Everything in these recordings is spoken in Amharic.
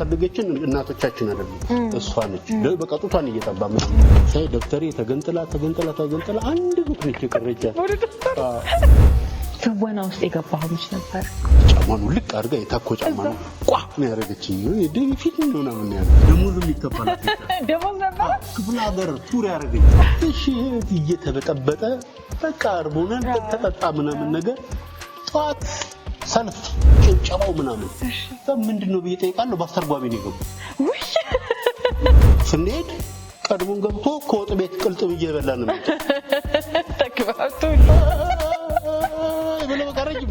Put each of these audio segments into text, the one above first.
ያሳደገችን እናቶቻችን አይደሉም እሷ ነች በቀጡቷን እየጠባም ሳይ ዶክተር ተገንጥላ አንድ ሩት ነች የቀረቻት ትወና ውስጥ የገባው ምንጭ ነበር ጫማኑ ልቅ አድርጋ የታኮ ጫማ ነው ቋ ነው ያረገችኝ የደም ፊት ነው ምናምን ያለ ደሞዝ ሊከፈላት ደሞዝ ነበር ክፍለ ሀገር ቱር ያረገኝ እሺ እየተበጠበጠ በቃ አርቦናል ተጠጣ ምናምን ነገር ጧት ሰልፍ ጭብጨባው ምናምን ምንድነው በየጠይቃለሁ ባስተርጓሚ ነው የገባው ስንሄድ ቀድሞን ገብቶ ከወጥ ቤት ቅልጥም እየበላን ነው ተከባቱ ብለው ቀረጅ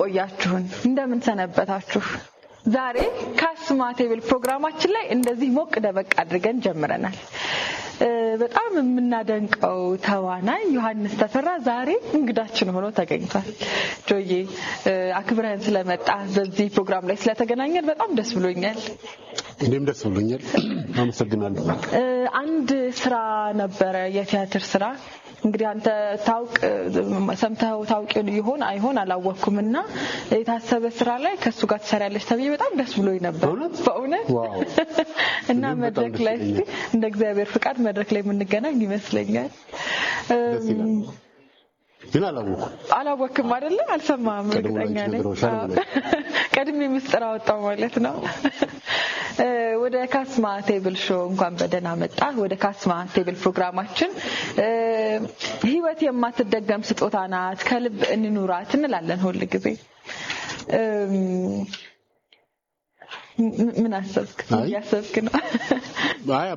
ቆያችሁን እንደምን ሰነበታችሁ ዛሬ ካስማ ቴብል ፕሮግራማችን ላይ እንደዚህ ሞቅ ደበቅ አድርገን ጀምረናል በጣም የምናደንቀው ተዋናይ ዮሐንስ ተፈራ ዛሬ እንግዳችን ሆኖ ተገኝቷል ጆዬ አክብረን ስለመጣ በዚህ ፕሮግራም ላይ ስለተገናኘን በጣም ደስ ብሎኛል እኔም ደስ ብሎኛል አመሰግናለሁ አንድ ስራ ነበር የቲያትር ስራ እንግዲህ አንተ ሰምተው ታውቂው ይሆን አይሆን አላወቅኩምና የታሰበ ስራ ላይ ከሱ ጋር ተሰራለች ተብዬ በጣም ደስ ብሎኝ ነበር በእውነት ዋው እና መድረክ ላይ እንደ እግዚአብሔር ፍቃድ መድረክ ላይ የምንገናኝ ይመስለኛል ግን አላወቅም አይደለ? አልሰማህም? እርግጠኛ ነኝ ቀድሜ ምስጥር አወጣው ማለት ነው። ወደ ካስማ ቴብል ሾው እንኳን በደህና መጣህ። ወደ ካስማ ቴብል ፕሮግራማችን ህይወት የማትደገም ስጦታ ናት፣ ከልብ እንኑራት እንላለን ሁሉ ጊዜ። ምን አሰብክ? ያሰብክ ነው? አይ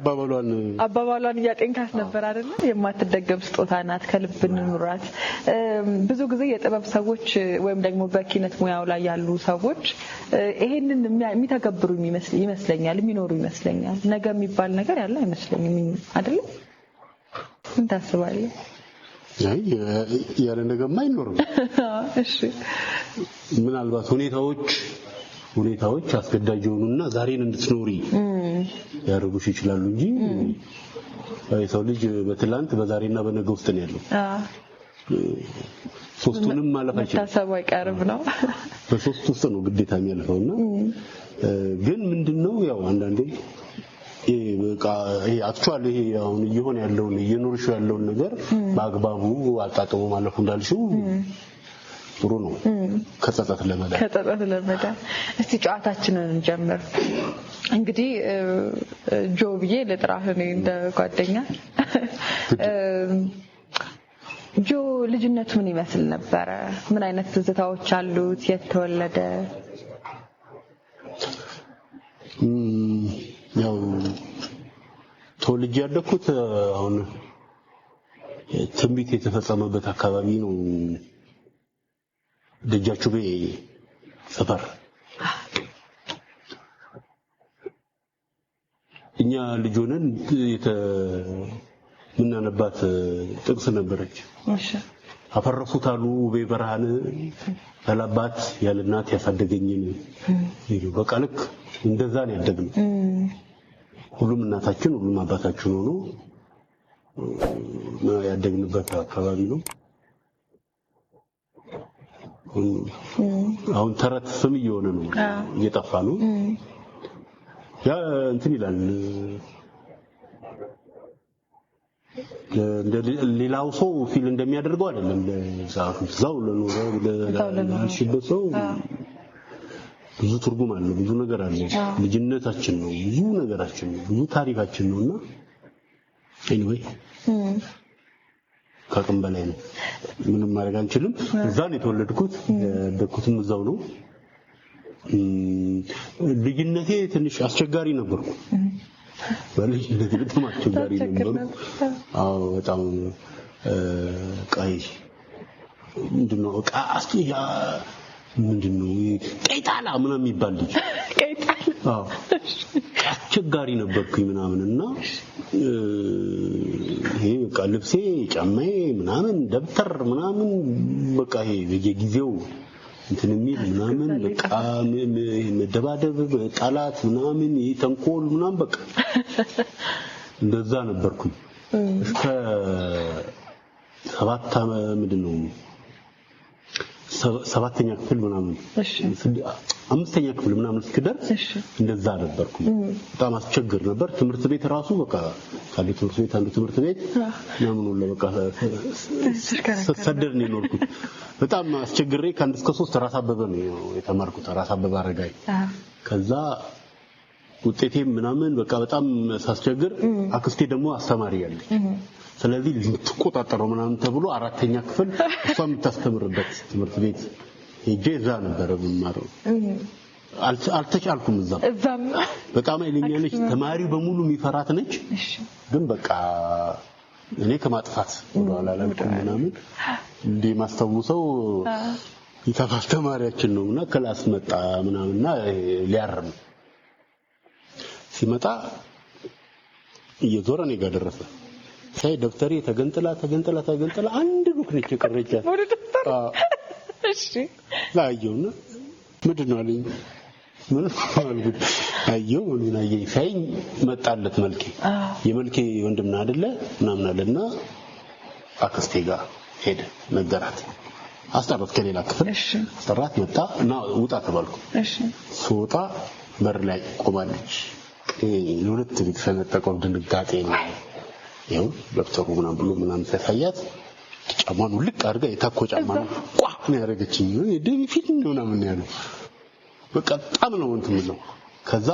አባባሏን እያጤንካት ነበር አይደል? የማትደገም ስጦታ ናት፣ ከልብ እንኑራት። ብዙ ጊዜ የጥበብ ሰዎች ወይም ደግሞ በኪነት ሙያው ላይ ያሉ ሰዎች ይሄንን የሚተገብሩ ይመስለኛል፣ የሚኖሩ ይመስለኛል። ነገ የሚባል ነገር ያለ አይመስለኝም አይደል? ምን ታስባለህ? አይ ያለ ነገማ አይኖርም። እሺ ምናልባት ሁኔታዎች አስገዳጅ ሆኑና ዛሬን እንድትኖሪ ያደርጉሽ ይችላሉ እንጂ የሰው ልጅ በትላንት በዛሬና በነገ ውስጥ ነው ያለው። ሶስቱንም ማለፍ አይችልም። ታሰበው አይቀርም ነው። በሶስቱ ውስጥ ነው ግዴታ የሚያልፈውና ግን ምንድነው ያው አንዳንዴ ይሄ አክቹአሊ ይሄ አሁን እየሆነ ያለውን እየኖርሽው ያለውን ነገር በአግባቡ አጣጥሞ ማለፉ እንዳልሽው ጥሩ ነው። ከጸጸት ለመዳን እስቲ ጨዋታችንን እንጀምር። እንግዲህ ጆ ብዬ ልጥራህ እኔ እንደ ጓደኛ። ጆ ልጅነቱ ምን ይመስል ነበረ? ምን አይነት ትዝታዎች አሉት? የት ተወለደ? ያው ተወልጄ ያደኩት አሁን ትንቢት የተፈጸመበት አካባቢ ነው። ደጃቹቤ ሰፈር እኛ ልጅ ሆነን ምናነባት ጥቅስ ነበረች። እሺ አፈረሱት አሉ በበረሃን ያላባት ያለናት ያሳደገኝን ይሉ በቃ ልክ እንደዛ ነው ያደግነው። ሁሉም እናታችን ሁሉም አባታችን ሆኖ ያደግንበት አካባቢ ነው። አሁን ተረት ስም እየሆነ ነው፣ እየጠፋ ነው። ያ እንትን ይላል እንደ ሌላው ሰው ፊል እንደሚያደርገው አይደለም። ለዛው ለኖረው ለሽበት ሰው ብዙ ትርጉም አለ፣ ብዙ ነገር አለ። ልጅነታችን ነው፣ ብዙ ነገራችን ነው፣ ብዙ ታሪካችን ነውና ኤኒዌይ ከአቅም በላይ ነው። ምንም ማድረግ አንችልም። እዛ ነው የተወለድኩት፣ ያደግኩትም እዛው ነው። ልጅነቴ ትንሽ አስቸጋሪ ነበርኩ። በልጅነቴ በጣም አስቸጋሪ ነበርኩ። አዎ በጣም ምንድነው ቀይጣላ ምናምን የሚባል ልጅ አዎ አስቸጋሪ ነበርኩኝ ምናምንና ይሄ በቃ ልብሴ ጫማዬ ምናምን ደብተር ምናምን በቃ ይሄ በየጊዜው እንትን የሚል ምናምን በቃ መደባደብ ጣላት ምናምን ተንኮል ምናምን በቃ እንደዛ ነበርኩኝ እስከ 7ኛ ክፍል ምናምን እሺ 5ኛ ክፍል ምናምን እስክደርስ እንደዛ ነበርኩ። በጣም አስቸግር ነበር። ትምህርት ቤት ራሱ በቃ ካለ ትምህርት ቤት አንዱ ትምህርት ቤት ምናምን ነው በቃ ሰደር ነው የኖርኩት። በጣም አስቸግሬ ከአንድ እስከ 3 ራስ አበበ ነው የተማርኩት። ራስ አበበ አረጋይ። ከዛ ውጤቴም ምናምን በቃ በጣም ሳስቸግር አክስቴ ደግሞ አስተማሪ ያለች ስለዚህ ልትቆጣጠረው ምናምን ተብሎ 4ኛ ክፍል እሷ የምታስተምርበት ትምህርት ቤት ሄጄ እዛ ነበር የምማረው። አልተቻልኩም። እዛም በጣም ኃይለኛ ነች። ተማሪው በሙሉ የሚፈራት ነች። ግን በቃ እኔ ከማጥፋት ወደኋላ አላልኩም ምናምን እንዴ ማስተውሰው ይታፋ ተማሪያችን ነውና ክላስ መጣ ምናምንና ሊያርም ሲመጣ እየዞረ ነው ጋር ደረሰ። ሳይ ደብተሬ ተገንጥላ አንድ ሉክ ነች የቀረቻት። እሺ ላየውና ምንድነው አለኝ። ምን አልኩት? አየው ምን አየኝ ሳይ መጣለት መልኬ የመልኬ ወንድምና አይደለ ምናምን አለና አክስቴ ጋር ሄደ ነገራት። አስጠራት ከሌላ ክፍል አስጠራት መጣ እና ውጣ ተባልኩ። ስወጣ በር ላይ ቆማለች። ለሁለት ቢት ፈነጠቀው ድንጋጤ ነው። ይኸው ደብተሩ ምናምን ብሎ ምናምን ሲያሳያት ጫማውን ልቅ አድርጋ የታኮ ጫማ ነው ቋ ነው ያደረገችኝ ደም ፊት ነው ምናምን ያለው በቃ በጣም ነው እንትን ነው ከዛ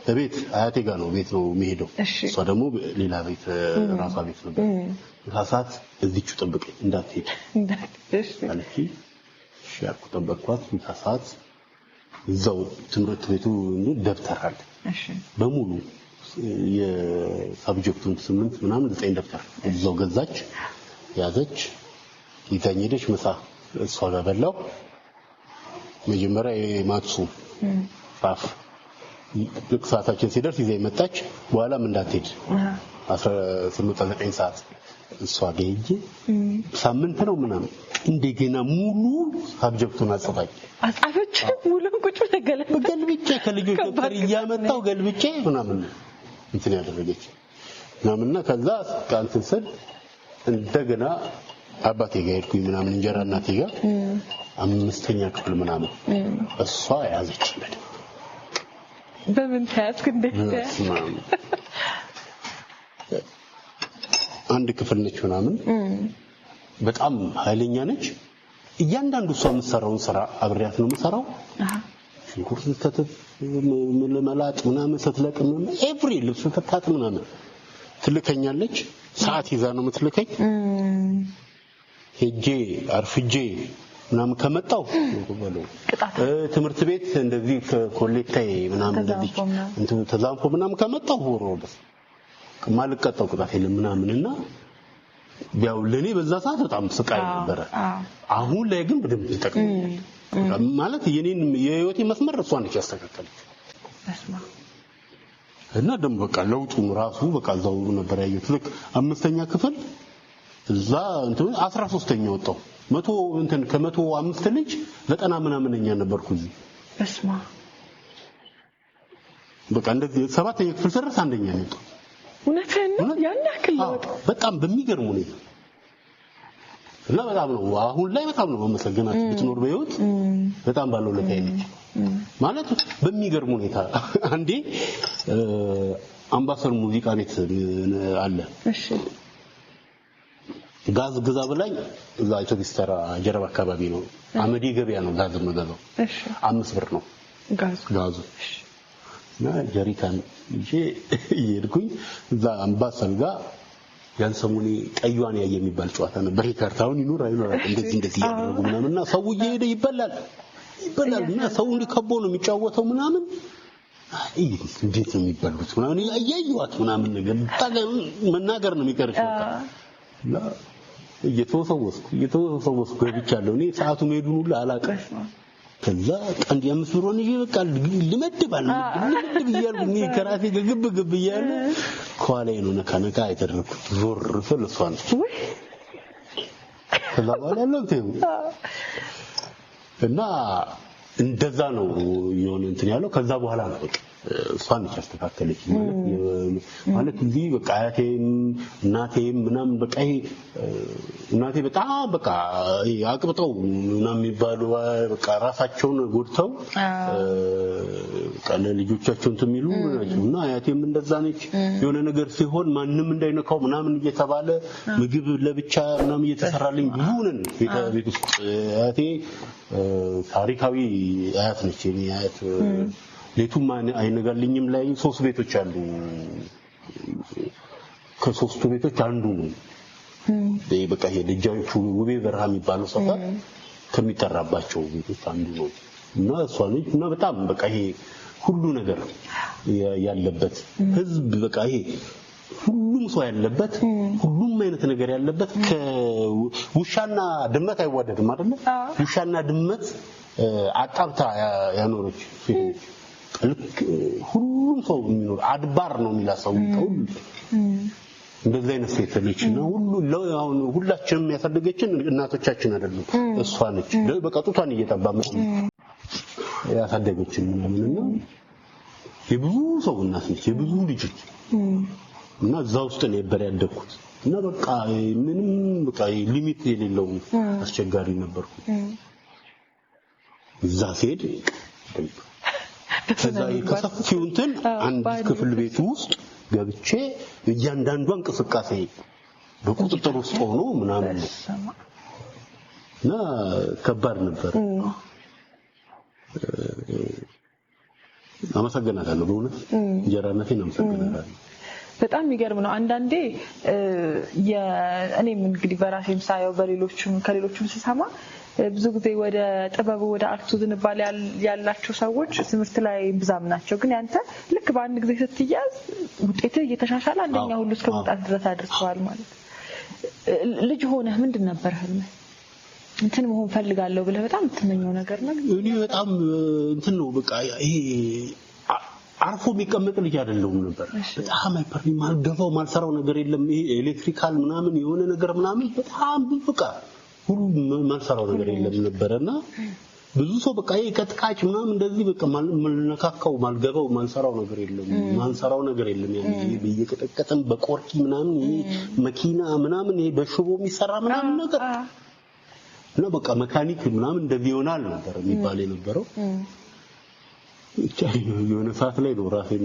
በቤት አያቴ ጋር ነው ቤት ነው የሚሄደው እሷ ደግሞ ሌላ ቤት ራሷ ቤት ነበር ታሳት እዚቹ ጠብቀኝ እንዳትሄድ አለች ሻርኩ ጠበቅኳት ታሳት እዛው ትምህርት ቤቱ ደብተር አለ በሙሉ የሳብጀክቱን 8 ምናምን 9 ደብተር እዛው ገዛች ያዘች ይታኝ ሄደች ምሳ እሷ ጋር በላው መጀመሪያ የማትሱ ፋፍ ልቅሳታችን ሲደርስ ይዘይ መጣች በኋላም እንዳትሄድ 18 ሰዓት እሷ ጋር ሄጄ ሳምንት ነው ምናምን እንደገና ሙሉ ሳብጀክቱን አጻፈች ሙሉ ቁጭ ገልብጬ ከልጆች ጋር ያመጣው ገልብጬ ምናምን እንትን ያደረገች ምናምንና ከዛ ቃንትን ስል እንደገና አባቴ ጋር ሄድኩኝ ምናምን እንጀራ እናቴ ጋር 5ኛ ክፍል ምናምን እሷ ያዘችልኝ በምን ታስክ እንዴት አንድ ክፍል ነች ምናምን በጣም ኃይለኛ ነች እያንዳንዱ እሷ የምትሰራውን ስራ አብሬያት ነው የምሰራው ሽንኩርት ስትከትፍ መላጥ ምናምን ስትለቅም ኤቭሪ ልብስ ስትታጥ ምናምን ትልከኛለች ሰዓት ይዛ ነው የምትልከኝ ሄጄ አርፍጄ ምናምን ከመጣው ትምህርት ቤት እንደዚህ ኮሌክታይ ምናምን እንደዚህ እንትን ተዛንፎ ምናምን ከመጣው ወሮደስ ማልቀጣው ቅጣት የለም ምናምንና ያው ለኔ በዛ ሰዓት በጣም ስቃይ ነበር አሁን ላይ ግን በደንብ ተጠቅመኛል ማለት የኔን የህይወቴ መስመር እሷ ነች ያስተካከለች እና ደም በቃ ለውጡን ራሱ በቃ እዛው ነበር ያየሁት ልክ 5ኛ ክፍል እዛ እንትን 13ኛ ወጣው 100 እንትን ከ105 ልጅ 90 ምናምንኛ ነበርኩ እዚህ በስማ በቃ እንደዚህ 7ኛ ክፍል ስደርስ አንደኛ ነው የወጣው እውነትህን ያን ያክል ለውጥ በጣም በሚገርም ሁኔታ እና በጣም ነው አሁን ላይ በጣም ነው መመሰገናት ብትኖር በህይወት በጣም ባለው ለታይ ነች ማለት በሚገርም ሁኔታ አንዴ አምባሰል ሙዚቃ ቤት አለ እሺ ጋዝ ግዛ ብላኝ እዛ ኢትዮጵያ ተራ ጀርባ አካባቢ ነው አመዲ ገበያ ነው ጋዝ መገዛው እሺ 5 ብር ነው ጋዙ እና ጀሪካን ይዤ ይርኩኝ እዛ አምባሰል ጋር ያን ሰሙኒ ቀዩዋን ያየ የሚባል ጨዋታ ነበር ይካርታውን ይኖር እንደዚህ ያደረጉ ምናምንና ሰው እየሄደ ይበላልና ሰው እንዲከቦ ነው የሚጫወተው ምናምን እንዴት ነው የሚበሉት ምናምን ያያዩት ምናምን ነገር መናገር ነው የሚቀርሽ እና እየተወሰወስኩ ገብቻለሁ እኔ ሰዓቱ መሄዱን ሁሉ አላውቅም ከዛ ቀንድ ያምስሩን ይበቃ ልመድባል ይያልኩኝ ከራሴ ግብ ይያለ ኳላይ ነው ነካነካ አይተደረኩት ዞር ስለሷን ከዛ በኋላ ነው ተው እና እንደዛ ነው የሆነ እንትን ያለው ከዛ በኋላ ነው በቃ እሷን ያስተካከለች ማለት እዚህ በቃ አያቴም እናቴም ምናምን በቃ እናቴ በጣም በቃ አቅብጠው ምናምን የሚባሉ በቃ ራሳቸውን ጎድተው ቀለ ልጆቻቸውን ተሚሉ እና አያቴም እንደዛ ነች የሆነ ነገር ሲሆን ማንንም እንዳይነካው ምናምን እየተባለ ምግብ ለብቻ ምናምን እየተሰራልኝ ብዙንን ቤት ውስጥ አያቴ ታሪካዊ አያት ነች የኔ አያት ሌቱም አይነጋልኝም ላይ 3 ቤቶች አሉ ከ3ቱ ቤቶች አንዱ ነው በቃ የልጃዎቹ ውቤ በረሃ የሚባለው ሰፈር ከሚጠራባቸው ቤቶች አንዱ ነው እና እሷ ነች እና በጣም በቃ ይሄ ሁሉ ነገር ያለበት ህዝብ በቃ ይሄ ሁሉም ሰው ያለበት ሁሉም አይነት ነገር ያለበት ከውሻና ድመት አይዋደድም አይደል ውሻና ድመት አጣብታ ያኖረች ሴት ሁሉም ሰው የሚኖር አድባር ነው የሚላሰው ሁሉ እንደዚህ አይነት ሴት ነች እና አሁን ሁላችንም ያሳደገችን እናቶቻችን አይደሉም እሷ ነች በቃ ጡቷን እየጠባመች ያሳደገችን ምንና የብዙ ሰው እናት ነች የብዙ ልጆች እና እዛ ውስጥ ነበር ያደግኩት እና በቃ ምንም በቃ ሊሚት የሌለው አስቸጋሪ ነበርኩ እዛ ሲሄድ ከዛ ከሰፊው እንትን አንድ ክፍል ቤት ውስጥ ገብቼ እያንዳንዱ እንቅስቃሴ በቁጥጥር ውስጥ ሆኖ ምናምን እና ከባድ ነበር። አመሰግናለሁ በእውነት እንጀራነቴን አመሰግናለሁ። በጣም የሚገርም ነው። አንዳንዴ እኔም እንግዲህ በራሴም ሳየው ከሌሎችም ስሰማ ብዙ ጊዜ ወደ ጥበቡ ወደ አርቱ ዝንባሌ ያላቸው ሰዎች ትምህርት ላይ ብዛም ናቸው። ግን ያንተ ልክ በአንድ ጊዜ ስትያዝ ውጤትህ እየተሻሻለ አንደኛ ሁሉ እስከ መውጣት ድረስ አድርሰዋል ማለት። ልጅ ሆነህ ምንድን ነበር ህልምህ? እንትን መሆን ፈልጋለሁ ብለህ በጣም የምትመኘው ነገር ነው? እኔ በጣም እንትን ነው በቃ ይሄ አርፎ የሚቀመጥ ልጅ አይደለሁም ነበር። በጣም ማልገባው ማልሰራው ነገር የለም። ይሄ ኤሌክትሪካል ምናምን የሆነ ነገር ምናምን በጣም በቃ ሁሉ ማልሰራው ነገር የለም ነበርና ብዙ ሰው በቃ ይሄ ቀጥቃጭ ምናምን እንደዚህ በቃ ማልነካካው ማልገባው ማልሰራው ነገር የለም። ማንሰራው ነገር የለም። ያኔ በየቀጠቀጠን በቆርኪ ምናምን ይሄ መኪና ምናምን ይሄ በሽቦ የሚሰራ ምናምን ነገር እና በቃ መካኒክ ምናምን እንደዚህ ይሆናል ነበር የሚባል የነበረው። የሆነ ሰዓት ላይ ነው ራሴን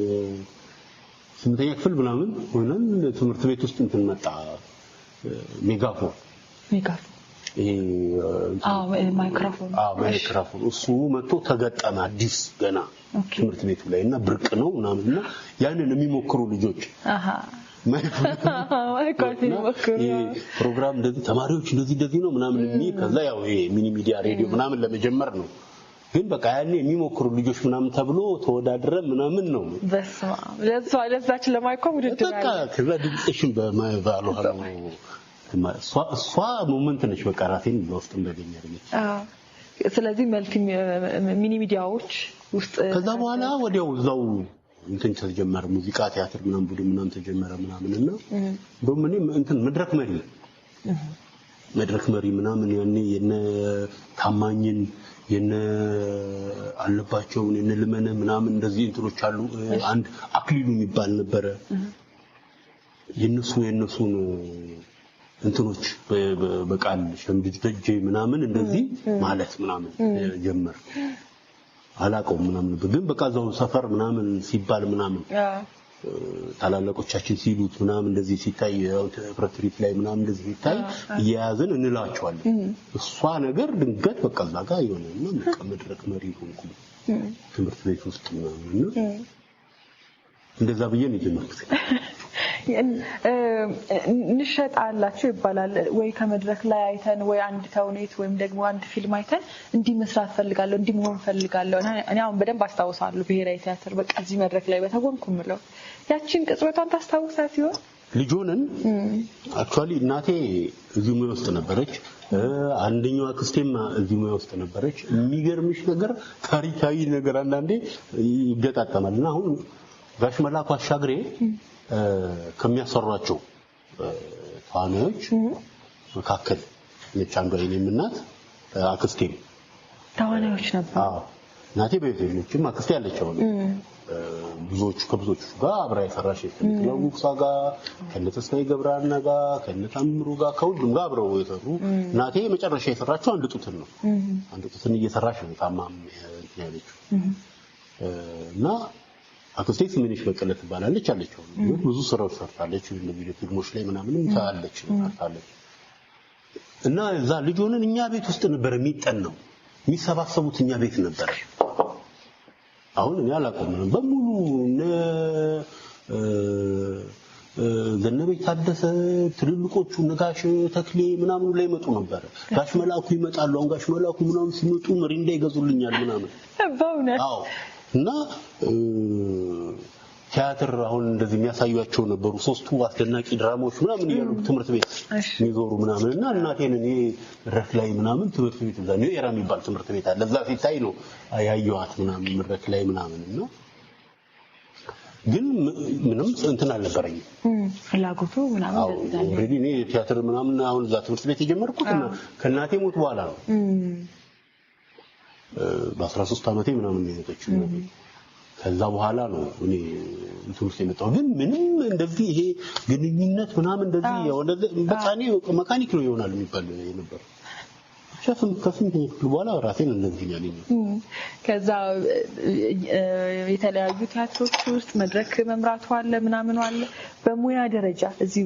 8ኛ ክፍል ምናምን ሆነን ትምህርት ቤት ውስጥ እንትን መጣ ሜጋፎን ይሄ ማይክሮፎን እሱ መጥቶ ተገጠመ አዲስ ገና ትምህርት ቤቱ ላይ እና ብርቅ ነው ምናምንና ያንን የሚሞክሩ ልጆች ፕሮግራም እንደዚህ ተማሪዎች እንደዚህ ነው ምናምን ከዛ ያው ይሄ ሚኒ ሚዲያ ሬዲዮ ምናምን ለመጀመር ነው። ግን በቃ ያኔ የሚሞክሩ ልጆች ምናምን ተብሎ ተወዳድረ ምናምን ነው በስማ ለዛች ለማይኮም ውድድር በቃ ከዛ ድምጽሽን በማይባሉ እሷ ሞመንት ነች በቃ ራሴን በውስጥ እንደገኘኝ። ስለዚህ መልቲ ሚኒ ሚዲያዎች ውስጥ ከዛ በኋላ ወዲያው እዛው እንትን ተጀመረ ሙዚቃ ቲያትር ምናምን ቡድን ምናምን ተጀመረ ምናምንና እንደውም እኔ እንትን መድረክ መሪ ምናምን ያኔ የነ ታማኝን የነ አለባቸውን የነ ልመነ ምናምን እንደዚህ እንትኖች አሉ። አንድ አክሊሉ የሚባል ነበረ። የነሱን እንትኖች በቃል ሸምድጄ ምናምን እንደዚህ ማለት ምናምን ጀመር። አላውቀውም ምናምን ግን በቃ እዛው ሰፈር ምናምን ሲባል ምናምን ታላላቆቻችን ሲሉት ምናምን እንደዚህ ሲታይ ፕሮትሪት ላይ ምናምን እንደዚህ ሲታይ እያያዝን እንላቸዋለን። እሷ ነገር ድንገት በቃ እዛ ጋር ይሆነና በቃ መድረክ መሪ ሆንኩ ትምህርት ቤት ውስጥ ምናምን እንደዛ ብዬ ነው የጀመርኩት። እንሸጣላችሁ ይባላል ወይ ከመድረክ ላይ አይተን ወይ አንድ ተውኔት ወይም ደግሞ አንድ ፊልም አይተን እንዲህ መስራት ፈልጋለሁ እንዲህ መሆን ፈልጋለሁ። እኔ አሁን በደንብ አስታውሳለሁ ብሔራዊ ቲያትር በቃ እዚህ መድረክ ላይ በተጎንኩ ምለው ያቺን ቅጽበቷን ታስታውሳት ይሆን? ልጆንን አክቹአሊ እናቴ እዚህ ሙያ ውስጥ ነበረች። አንደኛው አክስቴም እዚህ ሙያ ውስጥ ነበረች። የሚገርምሽ ነገር ታሪካዊ ነገር አንዳንዴ ይገጣጠማልና አሁን ጋሽ መላኩ አሻግሬ ከሚያሰሯቸው ተዋናዮች መካከል ነች አንዷ የኔም እናት አክስቴም ተዋናዮች ነበር። አዎ እናቴ በቤተልሔም አክስቴ ያለችው ብዙዎቹ ጋር አብራ የሰራሽ ከነጉክሳ ጋር ከነተስፋዬ ገብረሃና ጋር ከነታምሩ ጋር ከሁሉም ጋር አብረው የሰሩ እናቴ መጨረሻ የሰራችው አንድ ጡትን ነው። አንድ ጡትን እየሰራች ነው ታማም ያለችው እና አክስቴ ስምንሽ በቀለ ትባላለች አለችው። ብዙ ስራዎች ሰርታለች እንደዚህ ፊልሞች ላይ ምናምንም ታለች ሰርታለች። እና እዛ ልጅ ሆነን እኛ ቤት ውስጥ ነበር የሚጠናው የሚሰባሰቡት እኛ ቤት ነበር። አሁን እኔ አላውቅም በሙሉ ዘነበች ታደሰ ትልልቆቹ ነጋሽ ተክሌ ምናምን ላይ መጡ ነበር። ጋሽ መላኩ ይመጣሉ። አሁን ጋሽ መላኩ ምናምን ሲመጡ ምሪንዳ ይገዙልኛል ምናምን በእውነት አዎ። እና ቲያትር አሁን እንደዚህ የሚያሳዩአቸው ነበሩ ሶስቱ አስደናቂ ድራማዎች ምናምን ይያሉ ትምህርት ቤት የሚዞሩ ምናምን እና እናቴን እኔ መድረክ ላይ ምናምን ትምህርት ቤት እዛ ነው ኤራ የሚባል ትምህርት ቤት አለ እዛ ሲታይ ነው ያየኋት ምናምን መድረክ ላይ ምናምን እና ግን ምንም እንትን አልነበረኝም ፍላጎቱ ምናምን እንደዛ ነው። ኦሬዲ እኔ ቲያትር ምናምን አሁን እዛ ትምህርት ቤት የጀመርኩት ከእናቴ ሞት በኋላ ነው። በ13 ዓመቴ ምናምን ነው የመጣችው። ከዛ በኋላ ነው እኔ ትምህርት የመጣው። ግን ምንም እንደዚህ ይሄ ግንኙነት ምናምን እንደዚህ የሆነ በቃ እኔ መካኒክ ነው ይሆናል የሚባል ነበር። ከስንት በኋላ ራሴን እንደዚህ ያለኝ ከዛ የተለያዩ ቲያትሮች ውስጥ መድረክ መምራቱ አለ ምናምን አለ። በሙያ ደረጃ እዚህ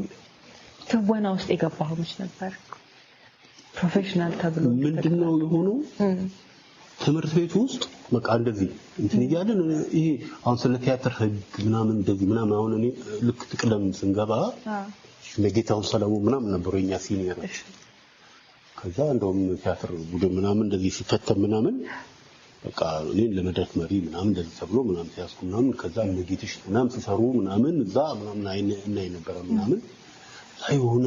ትወና ውስጥ የገባው መች ነበር ፕሮፌሽናል ተብሎ ምንድነው የሆነው ትምህርት ቤት ውስጥ በቃ እንደዚህ እንትን ይያለን ይሄ አሁን ስለ ቲያትር ህግ ምናምን እንደዚህ ምናምን አሁን እኔ ልክ ትቅደም ስንገባ ለጌታው ሰለሞን ምናምን ነበሩ የኛ ሲኒየር ከዛ እንደውም ቲያትር ቡድን ምናምን እንደዚህ ሲፈተም ምናምን በቃ እኔን ለመድረክ መሪ ምናምን እንደዚህ ተብሎ ምናምን ሲያስኩ ምናምን ከዛ ለጌትሽ ምናምን ሲሰሩ ምናምን እዛ ምናምን አይነ ነበር ምናምን አይሆነ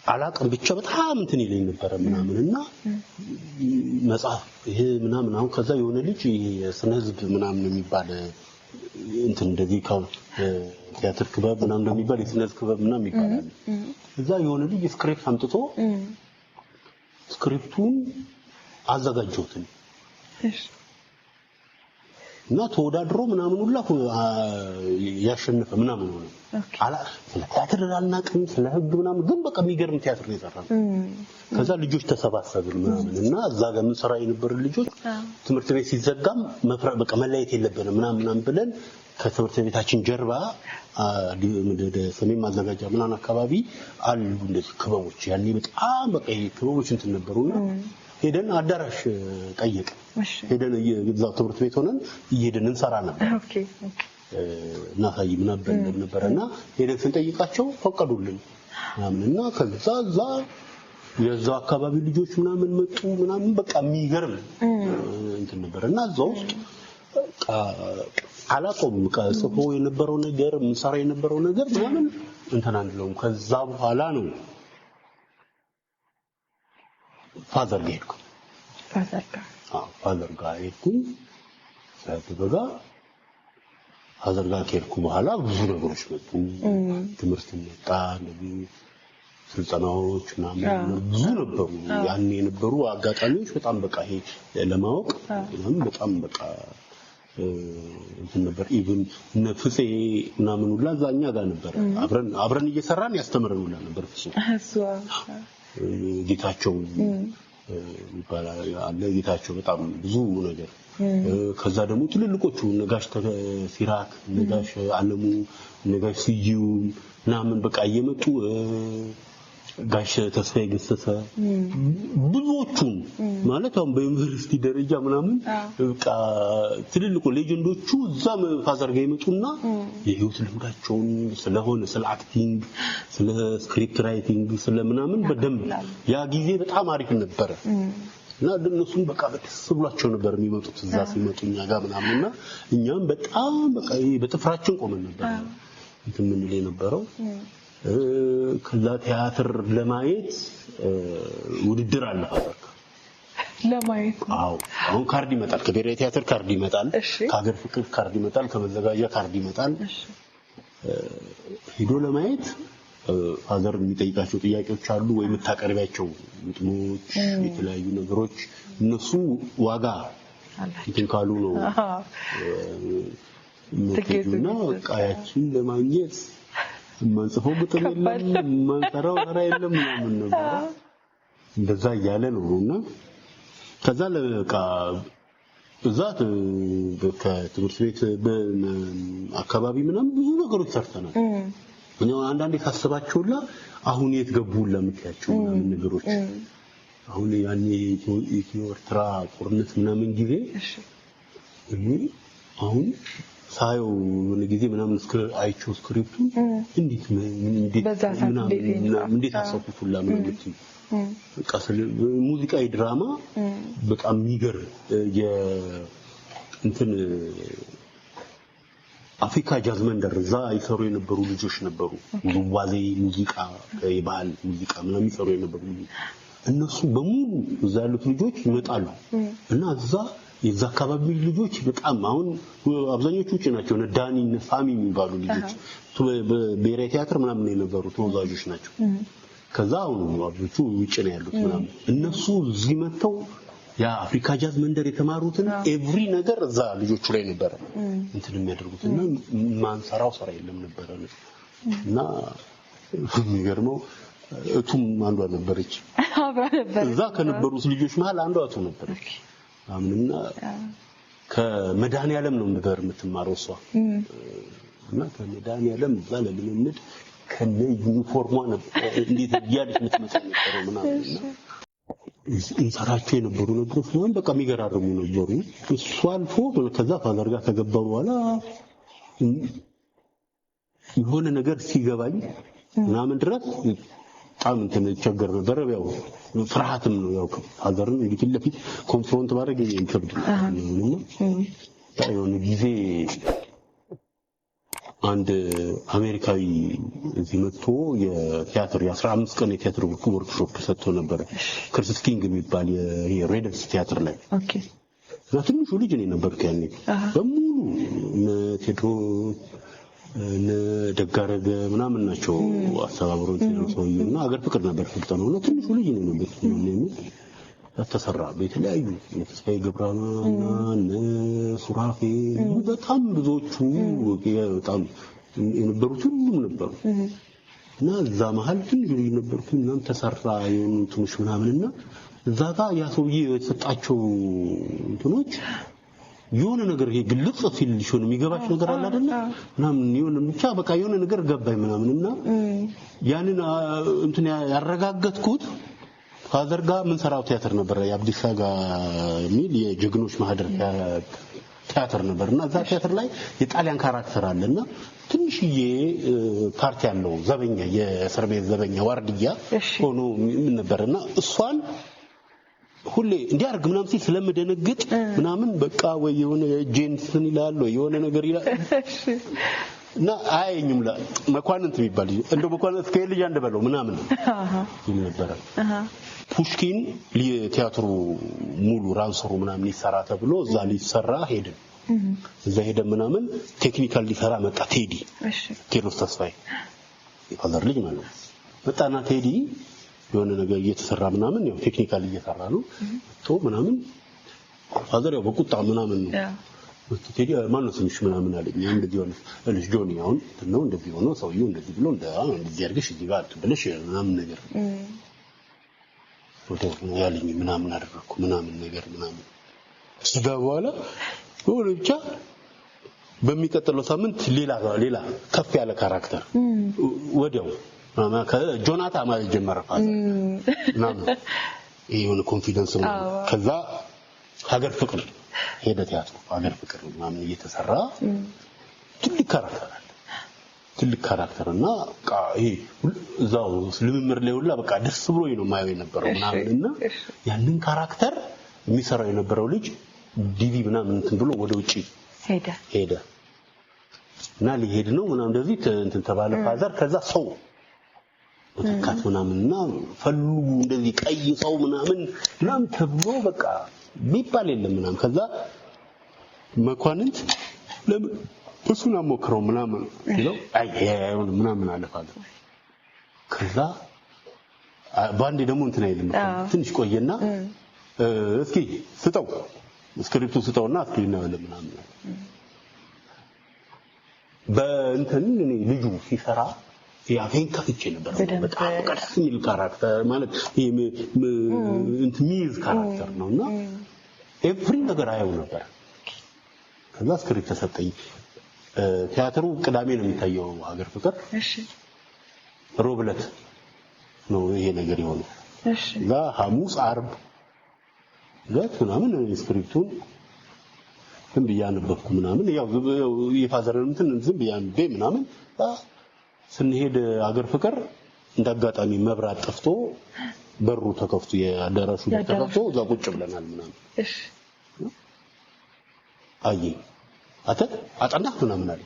አላቀም ብቻ በጣም እንትን ይለኝ ነበር ምናምንና መጽሐፍ ይሄ ምናምን አሁን ከዛ የሆነ ልጅ የስነ ህዝብ ምናምን የሚባል እንትን እንደዚህ ካው ቲያትር ክበብ ምናምን እንደሚባል የስነ ህዝብ ክበብ ምናምን ይባላል እዛ የሆነ ልጅ ስክሪፕት አምጥቶ ስክሪፕቱን አዘጋጀሁት እሺ እና ተወዳድሮ ምናምን ሁላ ያሸነፈ ምናምን ሆነ አላ ቲያትር አልናቅም ስለ ህግ ምናምን ግን በቃ የሚገርም ቲያትር ነው የሰራው ከዛ ልጆች ተሰባሰብን ምናምን እና እዛ ጋር ምን ሰራ የነበሩ ልጆች ትምህርት ቤት ሲዘጋም በቃ መለየት የለብንም ምናምን ብለን ከትምህርት ቤታችን ጀርባ ሰሜን ማዘጋጃ ምናምን አካባቢ አሉ እንደዚህ ክበቦች ያኔ በጣም በቃ ክበቦች እንትን ነበሩና ሄደን አዳራሽ ጠየቅ ሄደን እዛው ትምህርት ቤት ሆነን እየሄድን እንሰራ ነበር ኦኬ እናሳይ ምናምን ነበርና ሄደን ስንጠይቃቸው ፈቀዱልን ምናምንና ከዛ የዛው አካባቢ ልጆች ምናምን መጡ ምናምን በቃ የሚገርም እንትን ነበርና እዛው ውስጥ አላቆም ጽፎ የነበረው ነገር ምንሰራ የነበረው ነገር ምናምን እንትን አንድለው ከዛ በኋላ ነው ፋዘር ሄድኩ ፋዘር ጋር ሄድኩኝ ሳይበጋ ፋዘር ጋር ሄድኩ በኋላ ብዙ ነገሮች መጡ ትምህርት መጣ እንደዚህ ስልጠናዎች ምናምን ብዙ ነበሩ ያኔ የነበሩ አጋጣሚዎች በጣም በቃ ይሄ ለማወቅ ምናምን በጣም በቃ እንትን ነበር ኢቭን ነፍሴ ምናምን ሁላ ዛኛ ጋር ነበር አብረን እየሰራን ያስተምረን ሁላ ነበር ፍጹም ጌታቸው ይባላል አለ ጌታቸው በጣም ብዙ ነገር ከዛ ደግሞ ትልልቆቹ ነጋሽ ሲራክ ነጋሽ አለሙ ነጋሽ ሲዩ ምናምን በቃ እየመጡ ጋሽ ተስፋዬ ገሰሰ ብዙዎቹን ማለት አሁን በዩኒቨርሲቲ ደረጃ ምናምን በቃ ትልልቆ ሌጀንዶቹ እዛም ፋዘር ጋር ይመጡና የህይወት ልምዳቸውን ስለሆነ ስለ አክቲንግ ስለ ስክሪፕት ራይቲንግ ስለ ምናምን በደንብ ያ ጊዜ በጣም አሪፍ ነበር እና እነሱም በቃ ደስ ብሏቸው ነበር የሚመጡት እዛ ሲመጡኛ ጋር ምናምንና እኛም በጣም በቃ በጥፍራችን ቆመን ነበር እንትን ምን ላይ ነበረው ከዛ ቲያትር ለማየት ውድድር አለ ፋዘር ለማየት አሁን ካርድ ይመጣል ከብሔራዊ ቲያትር ካርድ ይመጣል ከሀገር ፍቅር ካርድ ይመጣል ከመዘጋጃ ካርድ ይመጣል ሄዶ ለማየት ፋዘር የሚጠይቃቸው ጥያቄዎች አሉ ወይ የምታቀርቢያቸው ምጥሞች የተለያዩ ነገሮች እነሱ ዋጋ እንትን ካሉ ነው ትኬቱና ቃያችን ለማግኘት ማንጽፈው ግጥም የለም ማንሰራው ስራ የለም ምናምን ነበር እንደዛ ያለ ነውና ከዛ ለቃ እዛት ከትምህርት ቤት አካባቢ ምናምን ብዙ ነገሮች ሰርተናል እኛው አንዳንዴ ካሰባቸውላ አሁን የት ገቡላ ምክያቸው ምናምን ነገሮች አሁን ያኔ ኢትዮ ኤርትራ ጦርነት ምናምን ጊዜ አሁን ሳየው ለጊዜ ምናምን አይቸው ስክሪፕቱን እንዴት አሰፉቱላ ምናምን በቃ ሙዚቃዊ ድራማ በጣም የሚገር እንትን አፍሪካ ጃዝ መንደር እዛ ይሰሩ የነበሩ ልጆች ነበሩ ውዝዋዜ ሙዚቃ የባህል ሙዚቃ ምናምን ይሰሩ የነበሩ እነሱ በሙሉ እዛ ያሉት ልጆች ይመጣሉ እና እዛ የዛ አካባቢ ልጆች በጣም አሁን አብዛኞቹ ውጪ ናቸው ዳኒ ሳሚ የሚባሉ ልጆች በብሔራዊ ቲያትር ምናምን የነበሩ ተወዛጆች ናቸው ከዛ አሁን አብቹ ውጪ ነው ያሉት ምናምን እነሱ እዚህ መጥተው ያ አፍሪካ ጃዝ መንደር የተማሩትን ኤቭሪ ነገር እዛ ልጆቹ ላይ ነበር እንትን የሚያደርጉትና ማንሰራው ስራ የለም ነበር እና የሚገርመው እቱም አንዷ ነበረች እዛ ከነበሩት ልጆች መሃል አንዷ እቱ ነበረች አምንና ከመድኃኒዓለም ነው ነበር የምትማረው እሷ እና ከመድኃኒዓለም እዛ ለልምምድ ከነ ዩኒፎርሟ እንዴት ያለች ምትመስል ነበር ምናምን እንሰራቸው የነበሩ ነገሮች ነው በቃ የሚገራርሙ ነበሩ እሱ አልፎ ከዛ ፋዘር ጋር ከገባ በኋላ የሆነ ነገር ሲገባኝ ምናምን ድረስ በጣም ተቸገር ነበር ያው ፍርሃትም ነው ያው ፋዘርን እንግዲህ ለፊት ኮንፍሮንት ማድረግ ይከብድ ነውና የሆነ ጊዜ አንድ አሜሪካዊ እዚህ መጥቶ የቲያትር የ15 ቀን የቲያትር ወርክሾፕ ሰጥቶ ነበር ክሪስ ኪንግ የሚባል የሬደንስ ቲያትር ላይ ኦኬ ትንሹ ልጅ ነኝ ነበር ያኔ በሙሉ ቴድሮስ ደጋረገ ምናምን ናቸው አስተባብሮች ሰውየውና አገር ፍቅር ነበር ፍቅጠው ነው ትንሹ ልጅ ነኝ ነበር ተሰራ በተለያዩ ተስፋዬ ገብረሃና ሱራፌ በጣም ብዙዎቹ በጣም የነበሩት ሁሉም ነበሩ እና እዛ መሃል ትንሽ ልጅ ነበርኩ ምናምን ተሰራ የሆኑ ትንሽ ምናምንና እዛ ጋር ያ ሰውዬ የተሰጣቸው እንትኖች የሆነ ነገር ይሄ ግልጽ ሲል ሊሆን የሚገባች ነገር አለ አይደል ምናምን የሆነ ብቻ በቃ የሆነ ነገር ገባኝ ምናምንና ያንን እንትን ያረጋገጥኩት ፋዘር ጋር ምን ሰራው ቲያትር ነበር የአብዲሳ ጋር ሚል የጀግኖች ማህደር ቲያትር ነበርና እዛ ቲያትር ላይ የጣሊያን ካራክተር አለና ትንሽዬ ፓርቲ ያለው ዘበኛ የእስር ቤት ዘበኛ ዋርድያ ሆኖ ምን ነበርና እሷን ሁሌ እንዲያርግ ምናምን ሲል ስለምደነግጥ ምናምን በቃ ወይ የሆነ ጄንስን ይላል ወይ የሆነ ነገር ይላል እና አይኝም መኳንንት የሚባል እንደው መኳንንት ከልጅ አንደበለው ምናምን ይል ነበር ፑሽኪን ለቲያትሩ ሙሉ ራንሰሩ ምናምን ይሰራ ተብሎ እዛ ሊሰራ ሄደ እዛ ሄደ ምናምን ቴክኒካል ሊሰራ መጣ ቴዎድሮስ ተስፋዬ የፋዘር ልጅ ማለት ነው መጣና ቴዲ የሆነ ነገር እየተሰራ ምናምን ያው ቴክኒካል እየሰራ ነው ቶ ምናምን ፋዘር ያው በቁጣ ምናምን ነው ቴዲ ማን ነው ስምሽ ምናምን አለኝ እንደዚህ ሆነ ልጅ ጆኒ አሁን ነው እንደዚህ ሆኖ ሰውየው እንደዚህ ብሎ እንደዚህ አድርገሽ እዚህ ጋር ትብለሽ ምናምን ነገር ወደ ያለኝ ምናምን አደረኩ ምናምን ነገር ምናምን እዛ በኋላ ወደ ብቻ በሚቀጥለው ሳምንት ሌላ ከፍ ያለ ካራክተር ወዲያው ከጆናታን ማለት ጀመረ ፋዘር ምናምን የሆነ ኮንፊደንስ ነው ከዛ ሀገር ፍቅር ሄደ ቲያትሩ ሀገር ፍቅር ምናምን እየተሰራ ትልቅ ካራክተርና ይሄ እዛው ልምምር ላይ ሁላ በቃ ደስ ብሎኝ ነው ማየው የነበረው ምናምንና ያንን ካራክተር የሚሰራው የነበረው ልጅ ዲቪ ምናምን እንትን ብሎ ወደ ውጪ ሄደ እና ሊሄድ ነው ምናምን እንደዚህ እንትን ተባለ ፋዘር ከዛ ሰው ተካት ምናምንና ፈልጉ እንደዚህ ቀይ ሰው ምናምን ተብሎ በቃ ቢባል የለም ምናምን ከዛ መኳንንት ለምን እሱን አሞክረው ምናምን ይለው አይሁን ምናምን አለፋለ ከዛ ባንዴ ደግሞ እንትን አይልም ትንሽ ቆየና እስኪ ስጠው ስክሪፕቱ ስጠውና እስኪ ነው ምናምን በእንትን ልጁ ሲሰራ ያፈን ከፍቼ ነበር በጣም ቀስ የሚል ካራክተር ማለት እንትን ሚዝ ካራክተር ነውና ኤቭሪ ነገር አየው ነበር ከዛ ስክሪፕት ተሰጠኝ ቲያትሩ ቅዳሜ ነው የሚታየው ሀገር ፍቅር እሺ ሮብ ዕለት ነው ይሄ ነገር የሆነው እሺ ላ ሐሙስ አርብ ለት ምናምን ስክሪፕቱን ዝም ብያነበብኩ ምናምን ያው የፋዘርን ዝም ብያነበ ምናምን ስንሄድ ሀገር ፍቅር እንዳጋጣሚ መብራት ጠፍቶ በሩ ተከፍቶ የአዳራሹ ተከፍቶ እዛ ቁጭ ብለናል ምናምን እሺ አጠና ምናምን አለ